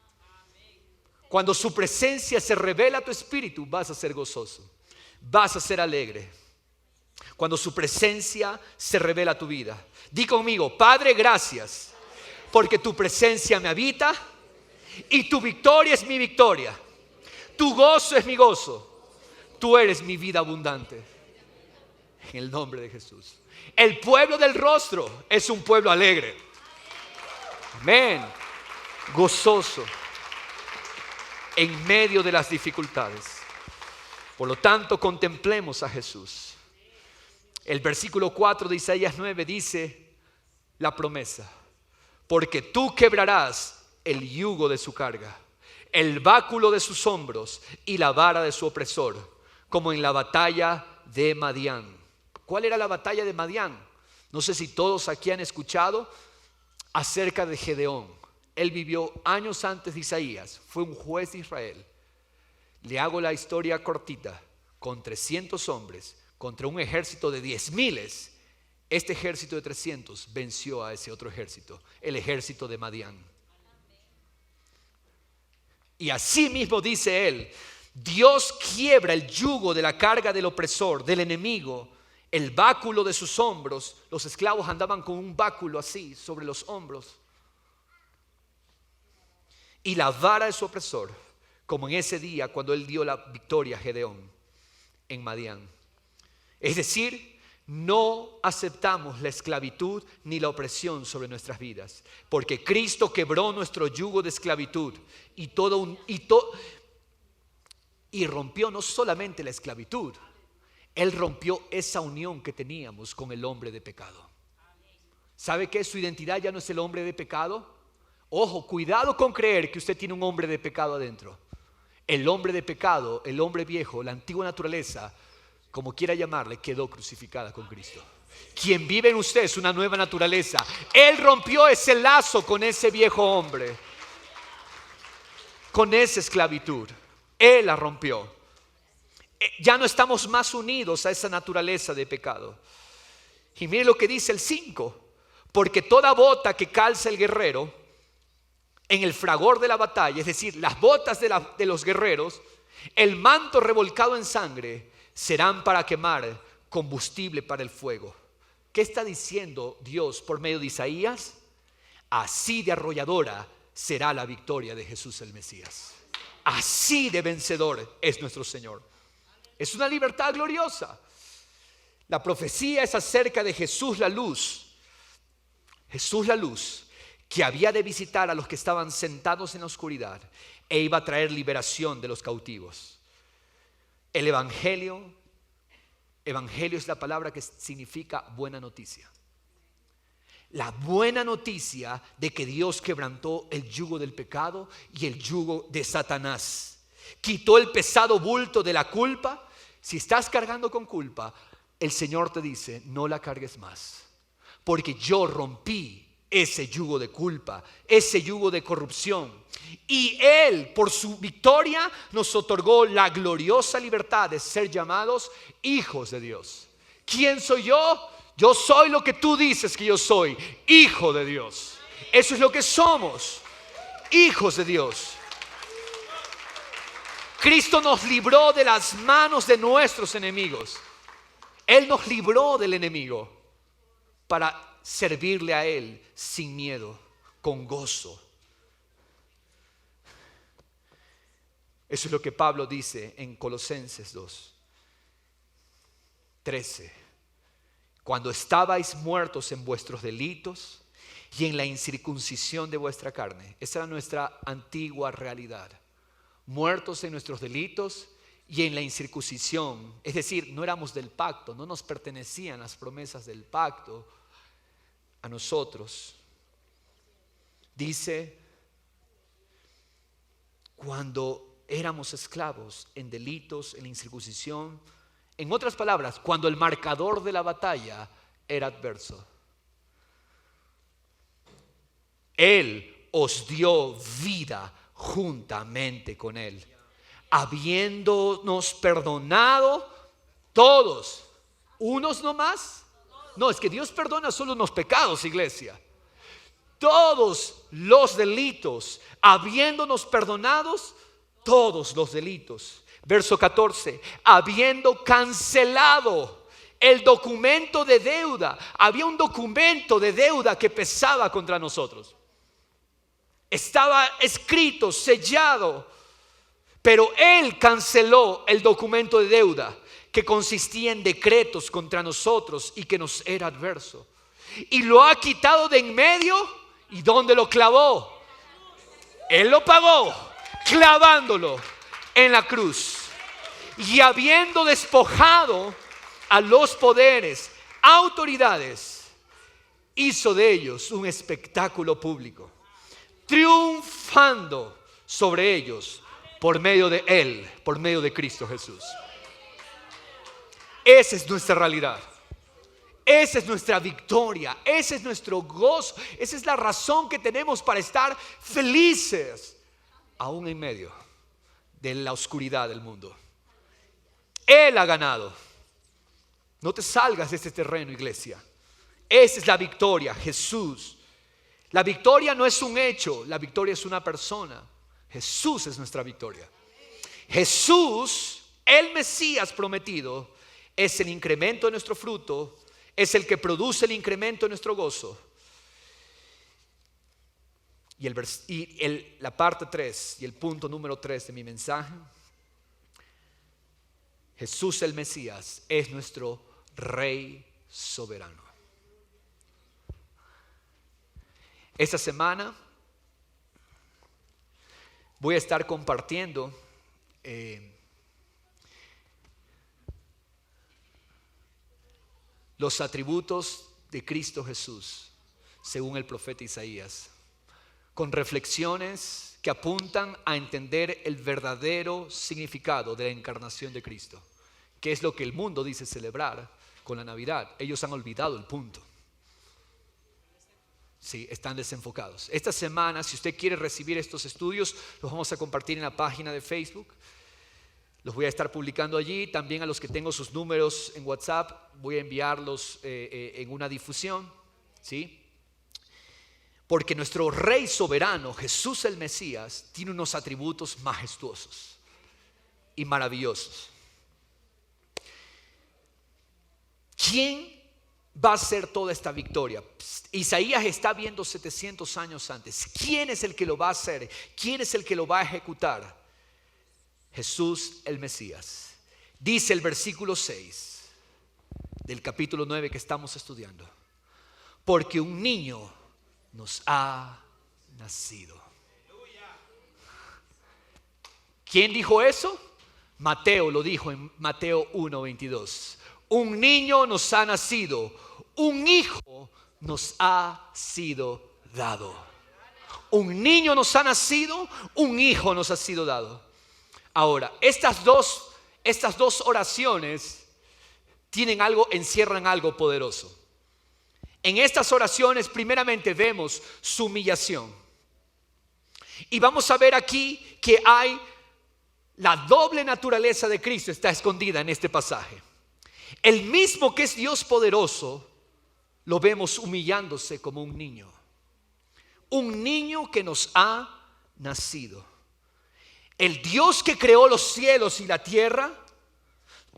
Cuando su presencia se revela a tu espíritu, vas a ser gozoso, vas a ser alegre. Cuando su presencia se revela a tu vida, di conmigo: Padre, gracias porque tu presencia me habita y tu victoria es mi victoria, tu gozo es mi gozo, tú eres mi vida abundante. En el nombre de Jesús. El pueblo del rostro es un pueblo alegre. Amén. Gozoso en medio de las dificultades. Por lo tanto, contemplemos a Jesús. El versículo 4 de Isaías 9 dice la promesa: porque tú quebrarás el yugo de su carga, el báculo de sus hombros y la vara de su opresor, como en la batalla de Madián. ¿Cuál era la batalla de Madián? No sé si todos aquí han escuchado acerca de Gedeón. Él vivió años antes de Isaías, fue un juez de Israel. Le hago la historia cortita. Con 300 hombres contra un ejército de 10,000, este ejército de 300 venció a ese otro ejército, el ejército de Madián. Y así mismo dice él: Dios quiebra el yugo de la carga del opresor, del enemigo, el báculo de sus hombros. Los esclavos andaban con un báculo así sobre los hombros. Y la vara de su opresor, como en ese día cuando él dio la victoria a Gedeón en Madián. Es decir, no aceptamos la esclavitud ni la opresión sobre nuestras vidas, porque Cristo quebró nuestro yugo de esclavitud y rompió no solamente la esclavitud, Él rompió esa unión que teníamos con el hombre de pecado. ¿Sabe que su identidad ya no es el hombre de pecado? Ojo, cuidado con creer que usted tiene un hombre de pecado adentro. El hombre de pecado, el hombre viejo, la antigua naturaleza, como quiera llamarle, quedó crucificada con Cristo. Quien vive en usted es una nueva naturaleza. Él rompió ese lazo con ese viejo hombre, con esa esclavitud. Él la rompió. Ya no estamos más unidos a esa naturaleza de pecado. Y mire lo que dice el 5: porque toda bota que calza el guerrero en el fragor de la batalla, es decir, las botas de los guerreros, el manto revolcado en sangre, serán para quemar combustible para el fuego. ¿Qué está diciendo Dios por medio de Isaías? Así de arrolladora será la victoria de Jesús el Mesías. Así de vencedor es nuestro Señor. Es una libertad gloriosa. La profecía es acerca de Jesús la luz. Jesús la luz, que había de visitar a los que estaban sentados en la oscuridad e iba a traer liberación de los cautivos. El evangelio es la palabra que significa buena noticia. La buena noticia de que Dios quebrantó el yugo del pecado y el yugo de Satanás. Quitó el pesado bulto de la culpa. Si estás cargando con culpa, el Señor te dice: no la cargues más, porque yo rompí ese yugo de culpa, ese yugo de corrupción. Y Él, por su victoria, nos otorgó la gloriosa libertad de ser llamados hijos de Dios. ¿Quién soy yo? Yo soy lo que tú dices que yo soy, hijo de Dios. Eso es lo que somos, hijos de Dios. Cristo nos libró de las manos de nuestros enemigos. Él nos libró del enemigo para servirle a Él sin miedo, con gozo. Eso es lo que Pablo dice en Colosenses 2:13. Cuando estabais muertos en vuestros delitos y en la incircuncisión de vuestra carne. Esa era nuestra antigua realidad. Muertos en nuestros delitos y en la incircuncisión. Es decir, no éramos del pacto, no nos pertenecían las promesas del pacto a nosotros. Dice, cuando éramos esclavos en delitos, en la incircuncisión. En otras palabras, cuando el marcador de la batalla era adverso. Él os dio vida juntamente con Él, habiéndonos perdonado todos. ¿Unos nomás? No, es que Dios perdona solo unos pecados, iglesia. Todos los delitos, habiéndonos perdonados todos los delitos. Verso 14, habiendo cancelado el documento de deuda. Había un documento de deuda que pesaba contra nosotros. Estaba escrito, sellado, pero Él canceló el documento de deuda que consistía en decretos contra nosotros y que nos era adverso. Y lo ha quitado de en medio. ¿Y dónde lo clavó? Él lo pagó, clavándolo en la cruz. Y habiendo despojado a los poderes, autoridades, hizo de ellos un espectáculo público, triunfando sobre ellos por medio de Él, por medio de Cristo Jesús. Esa es nuestra realidad. Esa es nuestra victoria. Ese es nuestro gozo. Esa es la razón que tenemos para estar felices, aún en medio de la oscuridad del mundo. Él ha ganado. No te salgas de este terreno, iglesia. Esa es la victoria, Jesús. La victoria no es un hecho, la victoria es una persona. Jesús es nuestra victoria. Jesús, el Mesías prometido, es el incremento de nuestro fruto, es el que produce el incremento de nuestro gozo. Y la parte 3 y el punto número 3 de mi mensaje: Jesús el Mesías es nuestro Rey soberano. Esta semana voy a estar compartiendo los atributos de Cristo Jesús, según el profeta Isaías, con reflexiones que apuntan a entender el verdadero significado de la encarnación de Cristo, que es lo que el mundo dice celebrar con la Navidad. Ellos han olvidado el punto. Sí, están desenfocados. Esta semana, si usted quiere recibir estos estudios, los vamos a compartir en la página de Facebook. Los voy a estar publicando allí. También a los que tengo sus números en WhatsApp, voy a enviarlos en una difusión, ¿sí? Porque nuestro Rey soberano, Jesús el Mesías, tiene unos atributos majestuosos y maravillosos. ¿Quién va a hacer toda esta victoria? Isaías está viendo 700 años antes. ¿Quién es el que lo va a hacer? ¿Quién es el que lo va a ejecutar? Jesús el Mesías. Dice el versículo 6 del capítulo 9 que estamos estudiando: porque un niño nos ha nacido. ¿Quién dijo eso? Mateo lo dijo en Mateo 1:22. Un niño nos ha nacido, un hijo nos ha sido dado. Un niño nos ha nacido, un hijo nos ha sido dado. Ahora, estas dos oraciones encierran algo poderoso. En estas oraciones, primeramente vemos su humillación. Y vamos a ver aquí que hay la doble naturaleza de Cristo, está escondida en este pasaje. El mismo que es Dios poderoso, lo vemos humillándose como un niño. Un niño que nos ha nacido. El Dios que creó los cielos y la tierra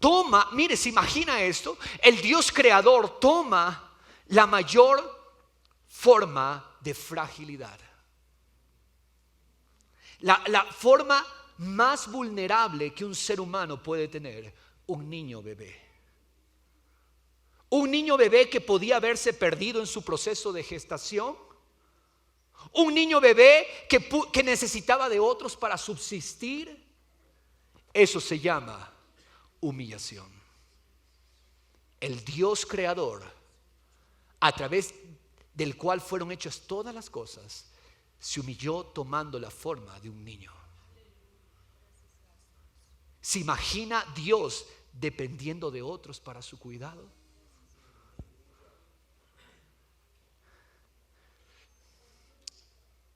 toma, mire, se imagina esto, el Dios creador toma la mayor forma de fragilidad. La forma más vulnerable que un ser humano puede tener, un niño bebé. Un niño bebé que podía haberse perdido en su proceso de gestación. Un niño bebé que necesitaba de otros para subsistir. Eso se llama humillación. El Dios creador, a través del cual fueron hechas todas las cosas, se humilló tomando la forma de un niño. ¿Se imagina Dios dependiendo de otros para su cuidado?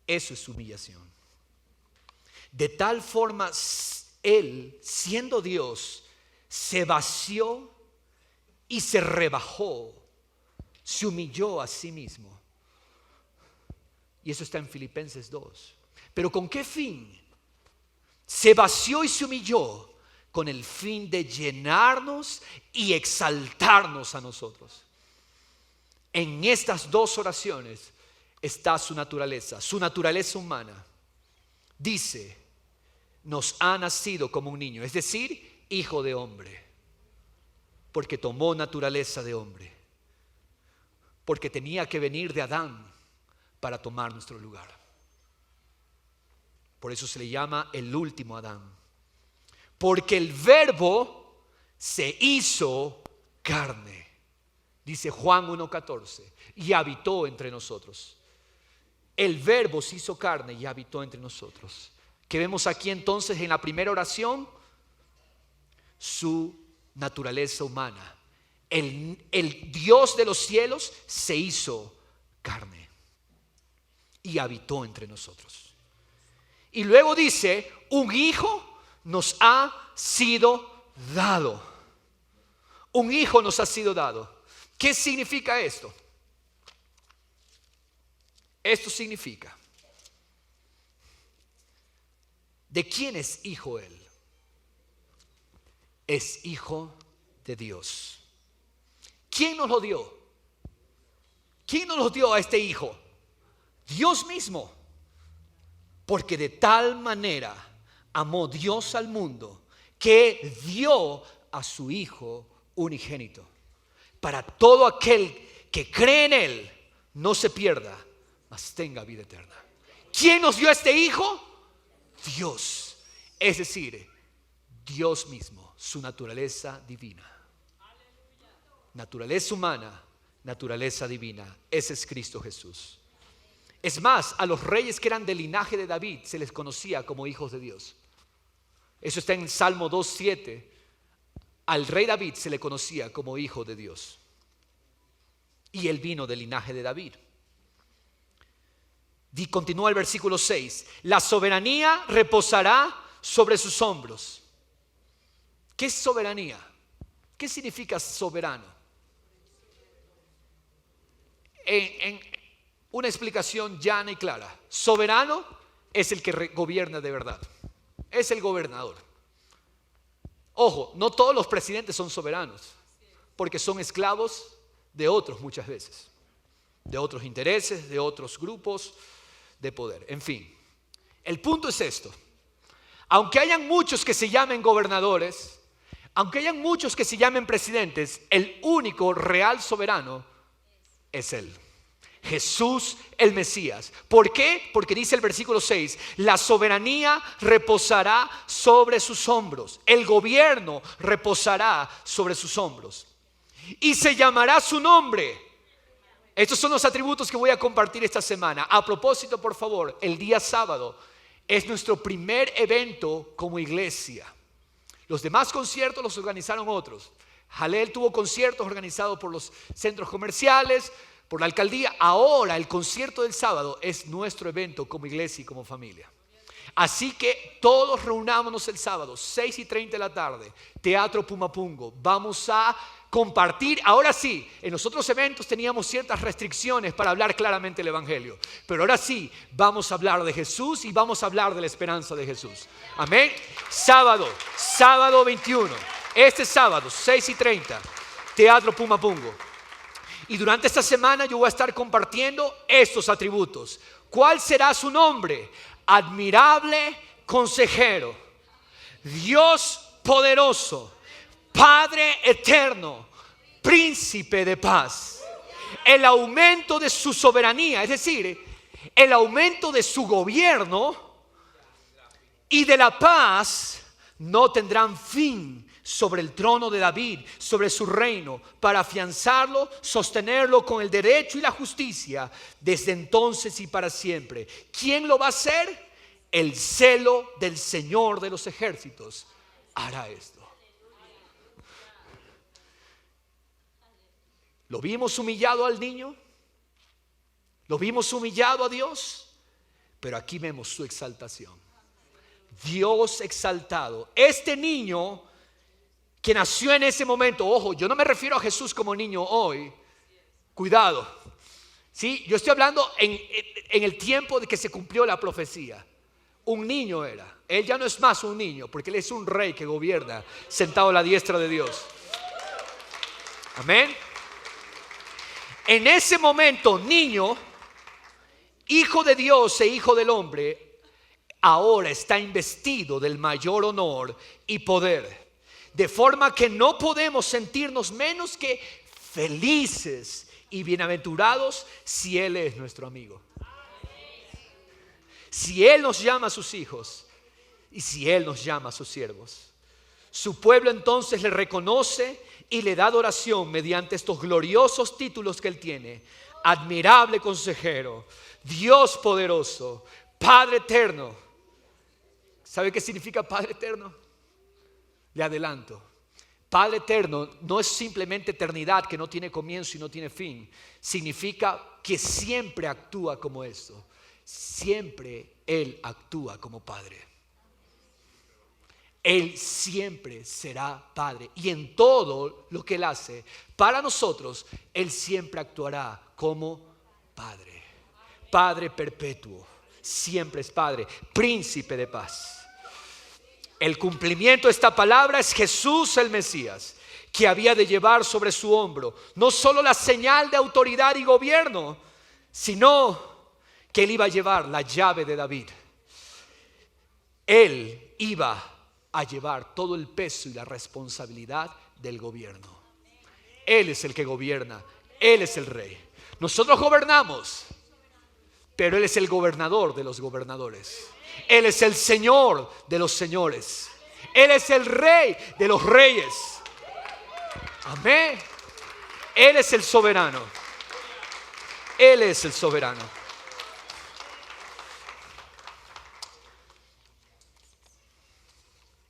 Eso es humillación. De tal forma, Él, siendo Dios, se vació y se rebajó, se humilló a sí mismo. Y eso está en Filipenses 2. ¿Pero con qué fin? Se vació y se humilló con el fin de llenarnos y exaltarnos a nosotros. En estas dos oraciones está su naturaleza humana. Dice, nos ha nacido como un niño, es decir, hijo de hombre, porque tomó naturaleza de hombre, porque tenía que venir de Adán para tomar nuestro lugar. Por eso se le llama el último Adán, porque el Verbo se hizo carne, dice Juan 1:14, y habitó entre nosotros. El Verbo se hizo carne y habitó entre nosotros. ¿Qué vemos aquí entonces en la primera oración? Su naturaleza humana. El Dios de los cielos se hizo carne y habitó entre nosotros. Y luego dice, un hijo nos ha sido dado. Un hijo nos ha sido dado. ¿Qué significa esto? Esto significa, ¿de quién es hijo él? Es hijo de Dios. ¿Quién nos lo dio? ¿Quién nos lo dio a este hijo? Dios mismo. Porque de tal manera amó Dios al mundo que dio a su hijo unigénito, para todo aquel que cree en él no se pierda, mas tenga vida eterna. ¿Quién nos dio a este hijo? Dios, es decir, Dios mismo, su naturaleza divina. Naturaleza humana, naturaleza divina. Ese es Cristo Jesús. Es más, a los reyes que eran del linaje de David se les conocía como hijos de Dios. Eso está en Salmo 2:7. Al rey David se le conocía como hijo de Dios. Y él vino del linaje de David. Y continúa el versículo 6. La soberanía reposará sobre sus hombros. ¿Qué es soberanía? ¿Qué significa soberano? En una explicación llana y clara. Soberano es el que gobierna de verdad. Es el gobernador. Ojo, no todos los presidentes son soberanos, porque son esclavos de otros muchas veces, de otros intereses, de otros grupos de poder. En fin, el punto es esto. Aunque hayan muchos que se llamen gobernadores, aunque hayan muchos que se llamen presidentes, el único real soberano es Él, Jesús el Mesías. ¿Por qué? Porque dice el versículo 6, la soberanía reposará sobre sus hombros, el gobierno reposará sobre sus hombros, y se llamará su nombre. Estos son los atributos que voy a compartir esta semana. A propósito, por favor, el día sábado es nuestro primer evento como iglesia. Los demás conciertos los organizaron otros. Jalel tuvo conciertos organizados por los centros comerciales, por la alcaldía. Ahora el concierto del sábado es nuestro evento como iglesia y como familia. Así que todos reunámonos el sábado, 6:30 de la tarde, Teatro Pumapungo. Vamos a compartir. Ahora sí, en los otros eventos teníamos ciertas restricciones para hablar claramente el evangelio, pero ahora sí vamos a hablar de Jesús y vamos a hablar de la esperanza de Jesús. Amén. Sábado 21, Este sábado, 6:30, Teatro Pumapungo. Y durante esta semana yo voy a estar compartiendo estos atributos. ¿Cuál será su nombre? Admirable Consejero, Dios poderoso, Padre eterno, Príncipe de paz. El aumento de su soberanía, es decir, el aumento de su gobierno y de la paz no tendrán fin sobre el trono de David, sobre su reino, para afianzarlo, sostenerlo con el derecho y la justicia desde entonces y para siempre. ¿Quién lo va a hacer? El celo del Señor de los ejércitos hará esto. ¿Lo vimos humillado al niño? ¿Lo vimos humillado a Dios? Pero aquí vemos su exaltación. Dios exaltado. Este niño que nació en ese momento, ojo, yo no me refiero a Jesús como niño hoy. Cuidado. ¿Sí? Yo estoy hablando en el tiempo de que se cumplió la profecía. Un niño era. Él ya no es más un niño, porque él es un rey que gobierna sentado a la diestra de Dios. Amén. En ese momento, niño, hijo de Dios e hijo del hombre, ahora está investido del mayor honor y poder. De forma que no podemos sentirnos menos que felices y bienaventurados si Él es nuestro amigo. Si Él nos llama a sus hijos y si Él nos llama a sus siervos. Su pueblo entonces le reconoce y le da adoración mediante estos gloriosos títulos que Él tiene. Admirable Consejero, Dios poderoso, Padre eterno. ¿Sabe qué significa Padre eterno? Le adelanto. Padre eterno no es simplemente eternidad que no tiene comienzo y no tiene fin. Significa que siempre actúa como esto. Siempre Él actúa como Padre. Él siempre será Padre. Y en todo lo que Él hace para nosotros, Él siempre actuará como Padre. Padre perpetuo. Siempre es Padre. Príncipe de paz. El cumplimiento de esta palabra es Jesús el Mesías, que había de llevar sobre su hombro no solo la señal de autoridad y gobierno, sino que Él iba a llevar la llave de David. Él iba a llevar todo el peso y la responsabilidad del gobierno. Él es el que gobierna, Él es el rey. Nosotros gobernamos, pero Él es el gobernador de los gobernadores. Él es el Señor de los señores. Él es el Rey de los reyes. Amén. Él es el soberano. Él es el soberano.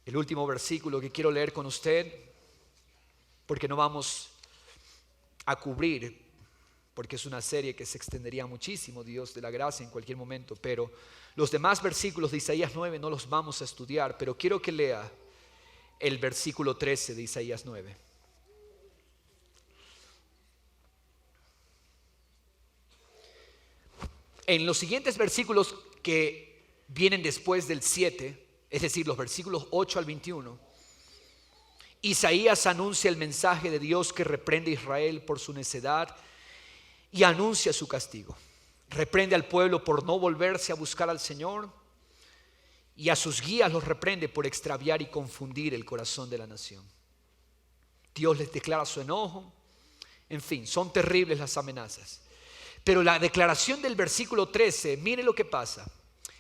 El último versículo que quiero leer con usted, porque no vamos a cubrir, porque es una serie que se extendería muchísimo, Dios de la gracia, en cualquier momento, pero los demás versículos de Isaías 9 no los vamos a estudiar, pero quiero que lea el versículo 13 de Isaías 9. En los siguientes versículos que vienen después del 7, es decir, los versículos 8 al 21, Isaías anuncia el mensaje de Dios que reprende a Israel por su necedad y anuncia su castigo. Reprende al pueblo por no volverse a buscar al Señor y a sus guías los reprende por extraviar y confundir el corazón de la nación. Dios les declara su enojo. En fin, son terribles las amenazas. Pero la declaración del versículo 13, mire lo que pasa,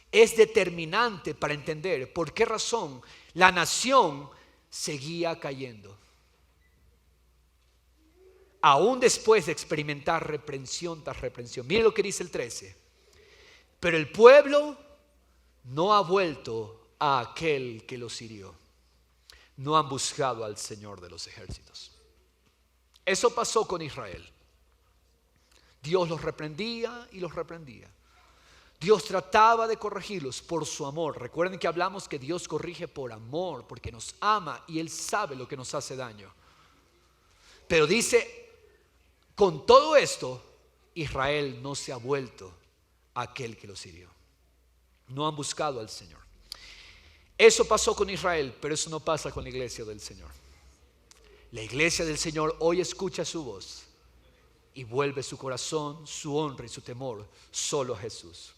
es determinante para entender por qué razón la nación seguía cayendo. Aún después de experimentar reprensión tras reprensión. Mire lo que dice el 13. Pero el pueblo no ha vuelto a aquel que los hirió. No han buscado al Señor de los ejércitos. Eso pasó con Israel. Dios los reprendía y los reprendía. Dios trataba de corregirlos por su amor. Recuerden que hablamos que Dios corrige por amor, porque nos ama y Él sabe lo que nos hace daño. Pero dice, con todo esto, Israel no se ha vuelto a aquel que los hirió. No han buscado al Señor. Eso pasó con Israel, pero eso no pasa con la iglesia del Señor. La iglesia del Señor hoy escucha su voz y vuelve su corazón, su honra y su temor solo a Jesús.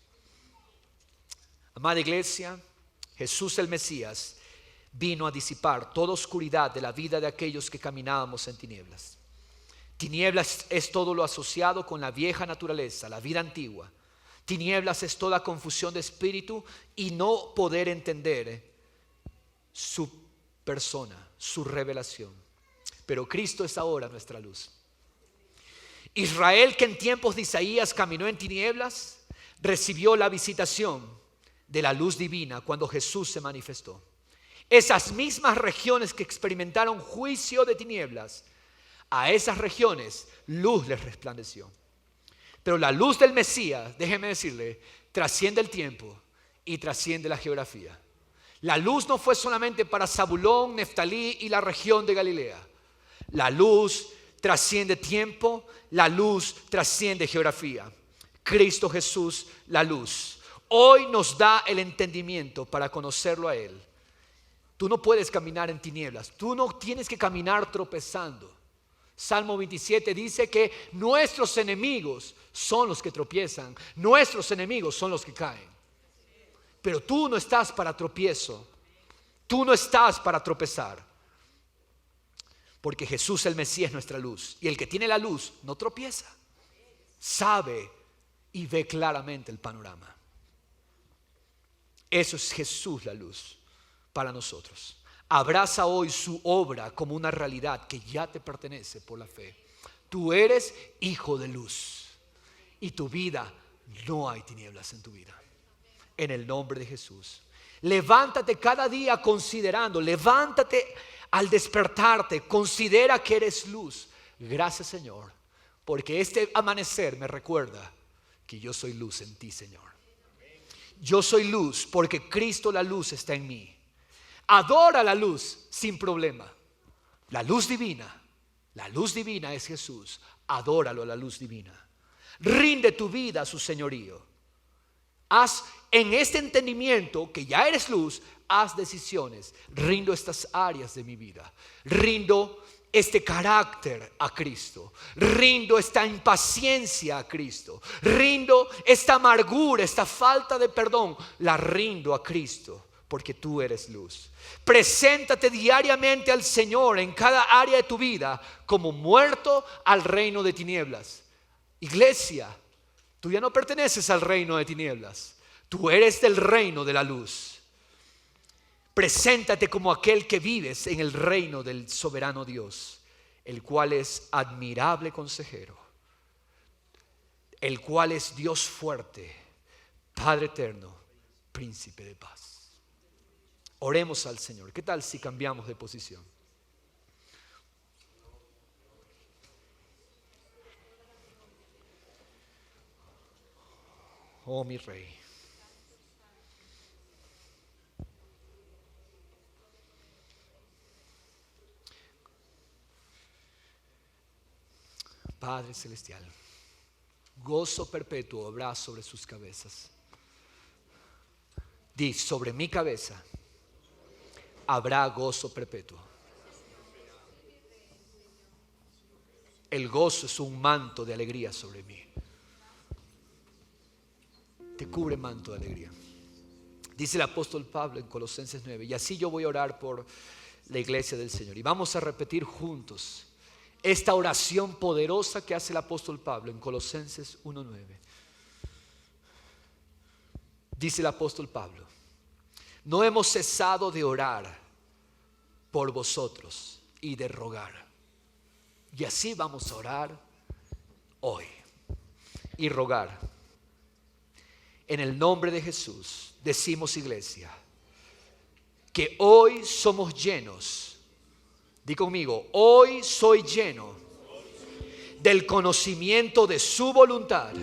Amada iglesia, Jesús el Mesías vino a disipar toda oscuridad de la vida de aquellos que caminábamos en tinieblas. Tinieblas es todo lo asociado con la vieja naturaleza, la vida antigua. Tinieblas es toda confusión de espíritu y no poder entender su persona, su revelación. Pero Cristo es ahora nuestra luz. Israel, que en tiempos de Isaías caminó en tinieblas, recibió la visitación de la luz divina cuando Jesús se manifestó. Esas mismas regiones que experimentaron juicio de tinieblas, a esas regiones luz les resplandeció. Pero la luz del Mesías, déjeme decirle, trasciende el tiempo y trasciende la geografía. La luz no fue solamente para Zabulón, Neftalí y la región de Galilea. La luz trasciende tiempo, la luz trasciende geografía. Cristo Jesús, la luz, hoy nos da el entendimiento para conocerlo a Él. Tú no puedes caminar en tinieblas, tú no tienes que caminar tropezando. Salmo 27 dice que nuestros enemigos son los que tropiezan, nuestros enemigos son los que caen. Pero tú no estás para tropiezo, tú no estás para tropezar. Porque Jesús el Mesías es nuestra luz. Y el que tiene la luz no tropieza, sabe y ve claramente el panorama. Eso es Jesús la luz para nosotros. Abraza hoy su obra como una realidad que ya te pertenece por la fe. Tú eres hijo de luz y tu vida, no hay tinieblas en tu vida. En el nombre de Jesús. Levántate cada día considerando, levántate al despertarte, considera que eres luz. Gracias, Señor, porque este amanecer me recuerda que yo soy luz en ti, Señor. Yo soy luz porque Cristo la luz está en mí. Adora la luz sin problema. La luz divina es Jesús. Adóralo a la luz divina. Rinde tu vida a su señorío. Haz en este entendimiento que ya eres luz, haz decisiones. Rindo estas áreas de mi vida. Rindo este carácter a Cristo. Rindo esta impaciencia a Cristo. Rindo esta amargura, esta falta de perdón. La rindo a Cristo porque tú eres luz. Preséntate diariamente al Señor en cada área de tu vida como muerto al reino de tinieblas. Iglesia, tú ya no perteneces al reino de tinieblas. Tú eres del reino de la luz. Preséntate como aquel que vives en el reino del soberano Dios, el cual es admirable consejero, el cual es Dios fuerte, Padre eterno, príncipe de paz. Oremos al Señor. ¿Qué tal si cambiamos de posición? Oh, mi Rey. Padre celestial, gozo perpetuo habrá sobre sus cabezas. Di, sobre mi cabeza habrá gozo perpetuo. El gozo es un manto de alegría sobre mí. Te cubre manto de alegría. Dice el apóstol Pablo en Colosenses 9, y así yo voy a orar por la iglesia del Señor. Y vamos a repetir juntos esta oración poderosa que hace el apóstol Pablo en Colosenses 1:9. Dice el apóstol Pablo: no hemos cesado de orar por vosotros y de rogar. Y así vamos a orar hoy y rogar. En el nombre de Jesús decimos, iglesia, que hoy somos llenos. Di conmigo, hoy soy lleno del conocimiento de su voluntad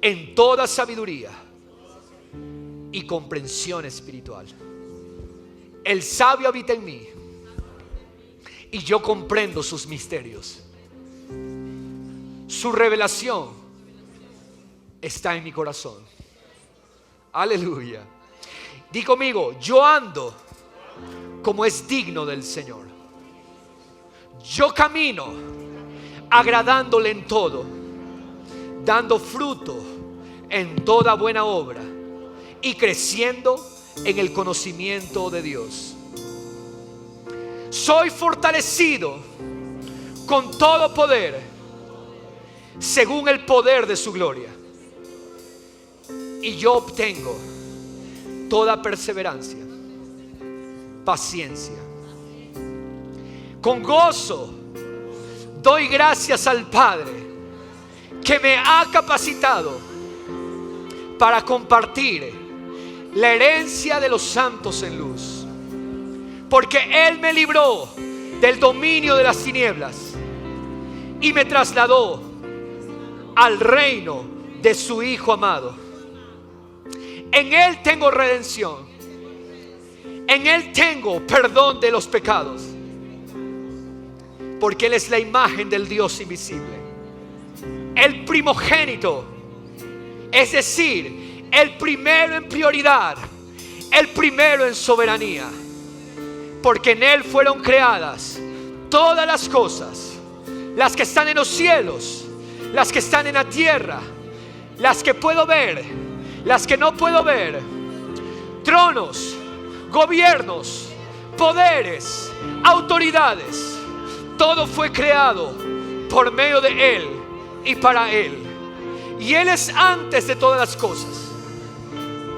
en toda sabiduría y comprensión espiritual. El sabio habita en mí y yo comprendo sus misterios. Su revelación está en mi corazón. Aleluya. Di conmigo, yo ando como es digno del Señor. yo camino agradándole en todo, dando fruto en toda buena obra y creciendo en el conocimiento de Dios. Soy fortalecido con todo poder según el poder de su gloria, y yo obtengo toda perseverancia, paciencia. Con gozo doy gracias al Padre que me ha capacitado para compartir la herencia de los santos en luz, porque Él me libró del dominio de las tinieblas y me trasladó al reino de su Hijo amado. En Él tengo redención, en Él tengo perdón de los pecados, porque Él es la imagen del Dios invisible, el primogénito, es decir, el primero en prioridad, el primero en soberanía, porque en Él fueron creadas todas las cosas, las que están en los cielos, las que están en la tierra, las que puedo ver, las que no puedo ver, tronos, gobiernos, poderes, autoridades. Todo fue creado por medio de Él y para Él. Y Él es antes de todas las cosas,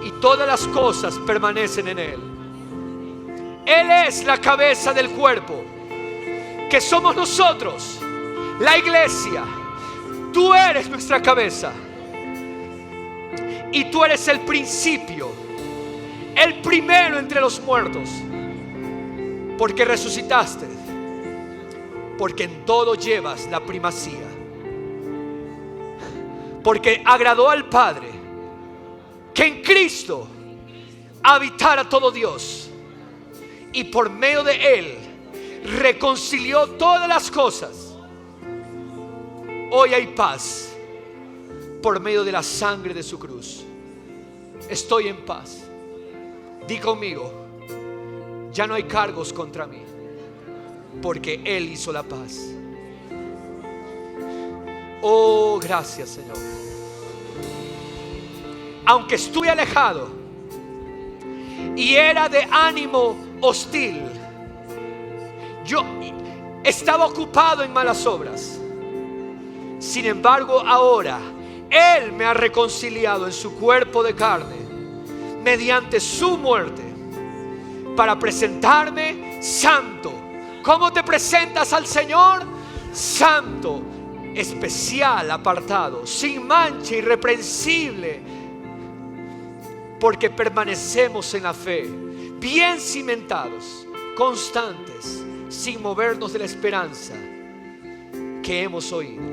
y todas las cosas permanecen en Él. Él es la cabeza del cuerpo, que somos nosotros, la iglesia. Tú eres nuestra cabeza, y tú eres el principio, el primero entre los muertos, porque resucitaste, porque en todo llevas la primacía, porque agradó al Padre que en Cristo habitara todo Dios, y por medio de Él reconcilió todas las cosas. Hoy hay paz por medio de la sangre de su cruz. Estoy en paz. Di conmigo: ya no hay cargos contra mí, porque Él hizo la paz. Oh, gracias, Señor. Aunque estuve alejado y era de ánimo hostil, yo estaba ocupado en malas obras. Sin embargo, ahora Él me ha reconciliado en su cuerpo de carne mediante su muerte, para presentarme santo. ¿Cómo te presentas al Señor? Santo, especial, apartado, sin mancha, irreprensible, porque permanecemos en la fe, bien cimentados, constantes, sin movernos de la esperanza que hemos oído,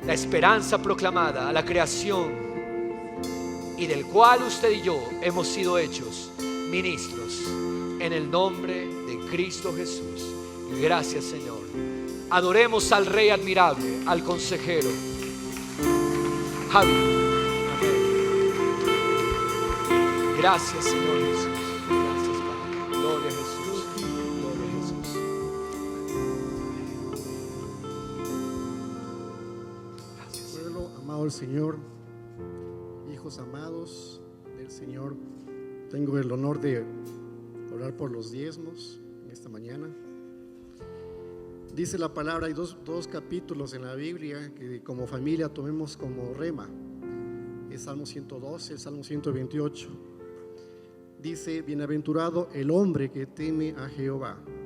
la esperanza proclamada a la creación, y del cual usted y yo hemos sido hechos ministros en el nombre de Cristo Jesús. Gracias, Señor. Adoremos al Rey admirable, al consejero Javi. Amén. Gracias, Señor Jesús. Gracias, Padre. Gloria a Jesús. Gloria a Jesús. Gracias. Pueblo amado del Señor, hijos amados del Señor, tengo el honor de orar por los diezmos en esta mañana. Dice la palabra, hay dos capítulos en la Biblia que como familia tomemos como rema: el Salmo 112, el Salmo 128. Dice: bienaventurado el hombre que teme a Jehová,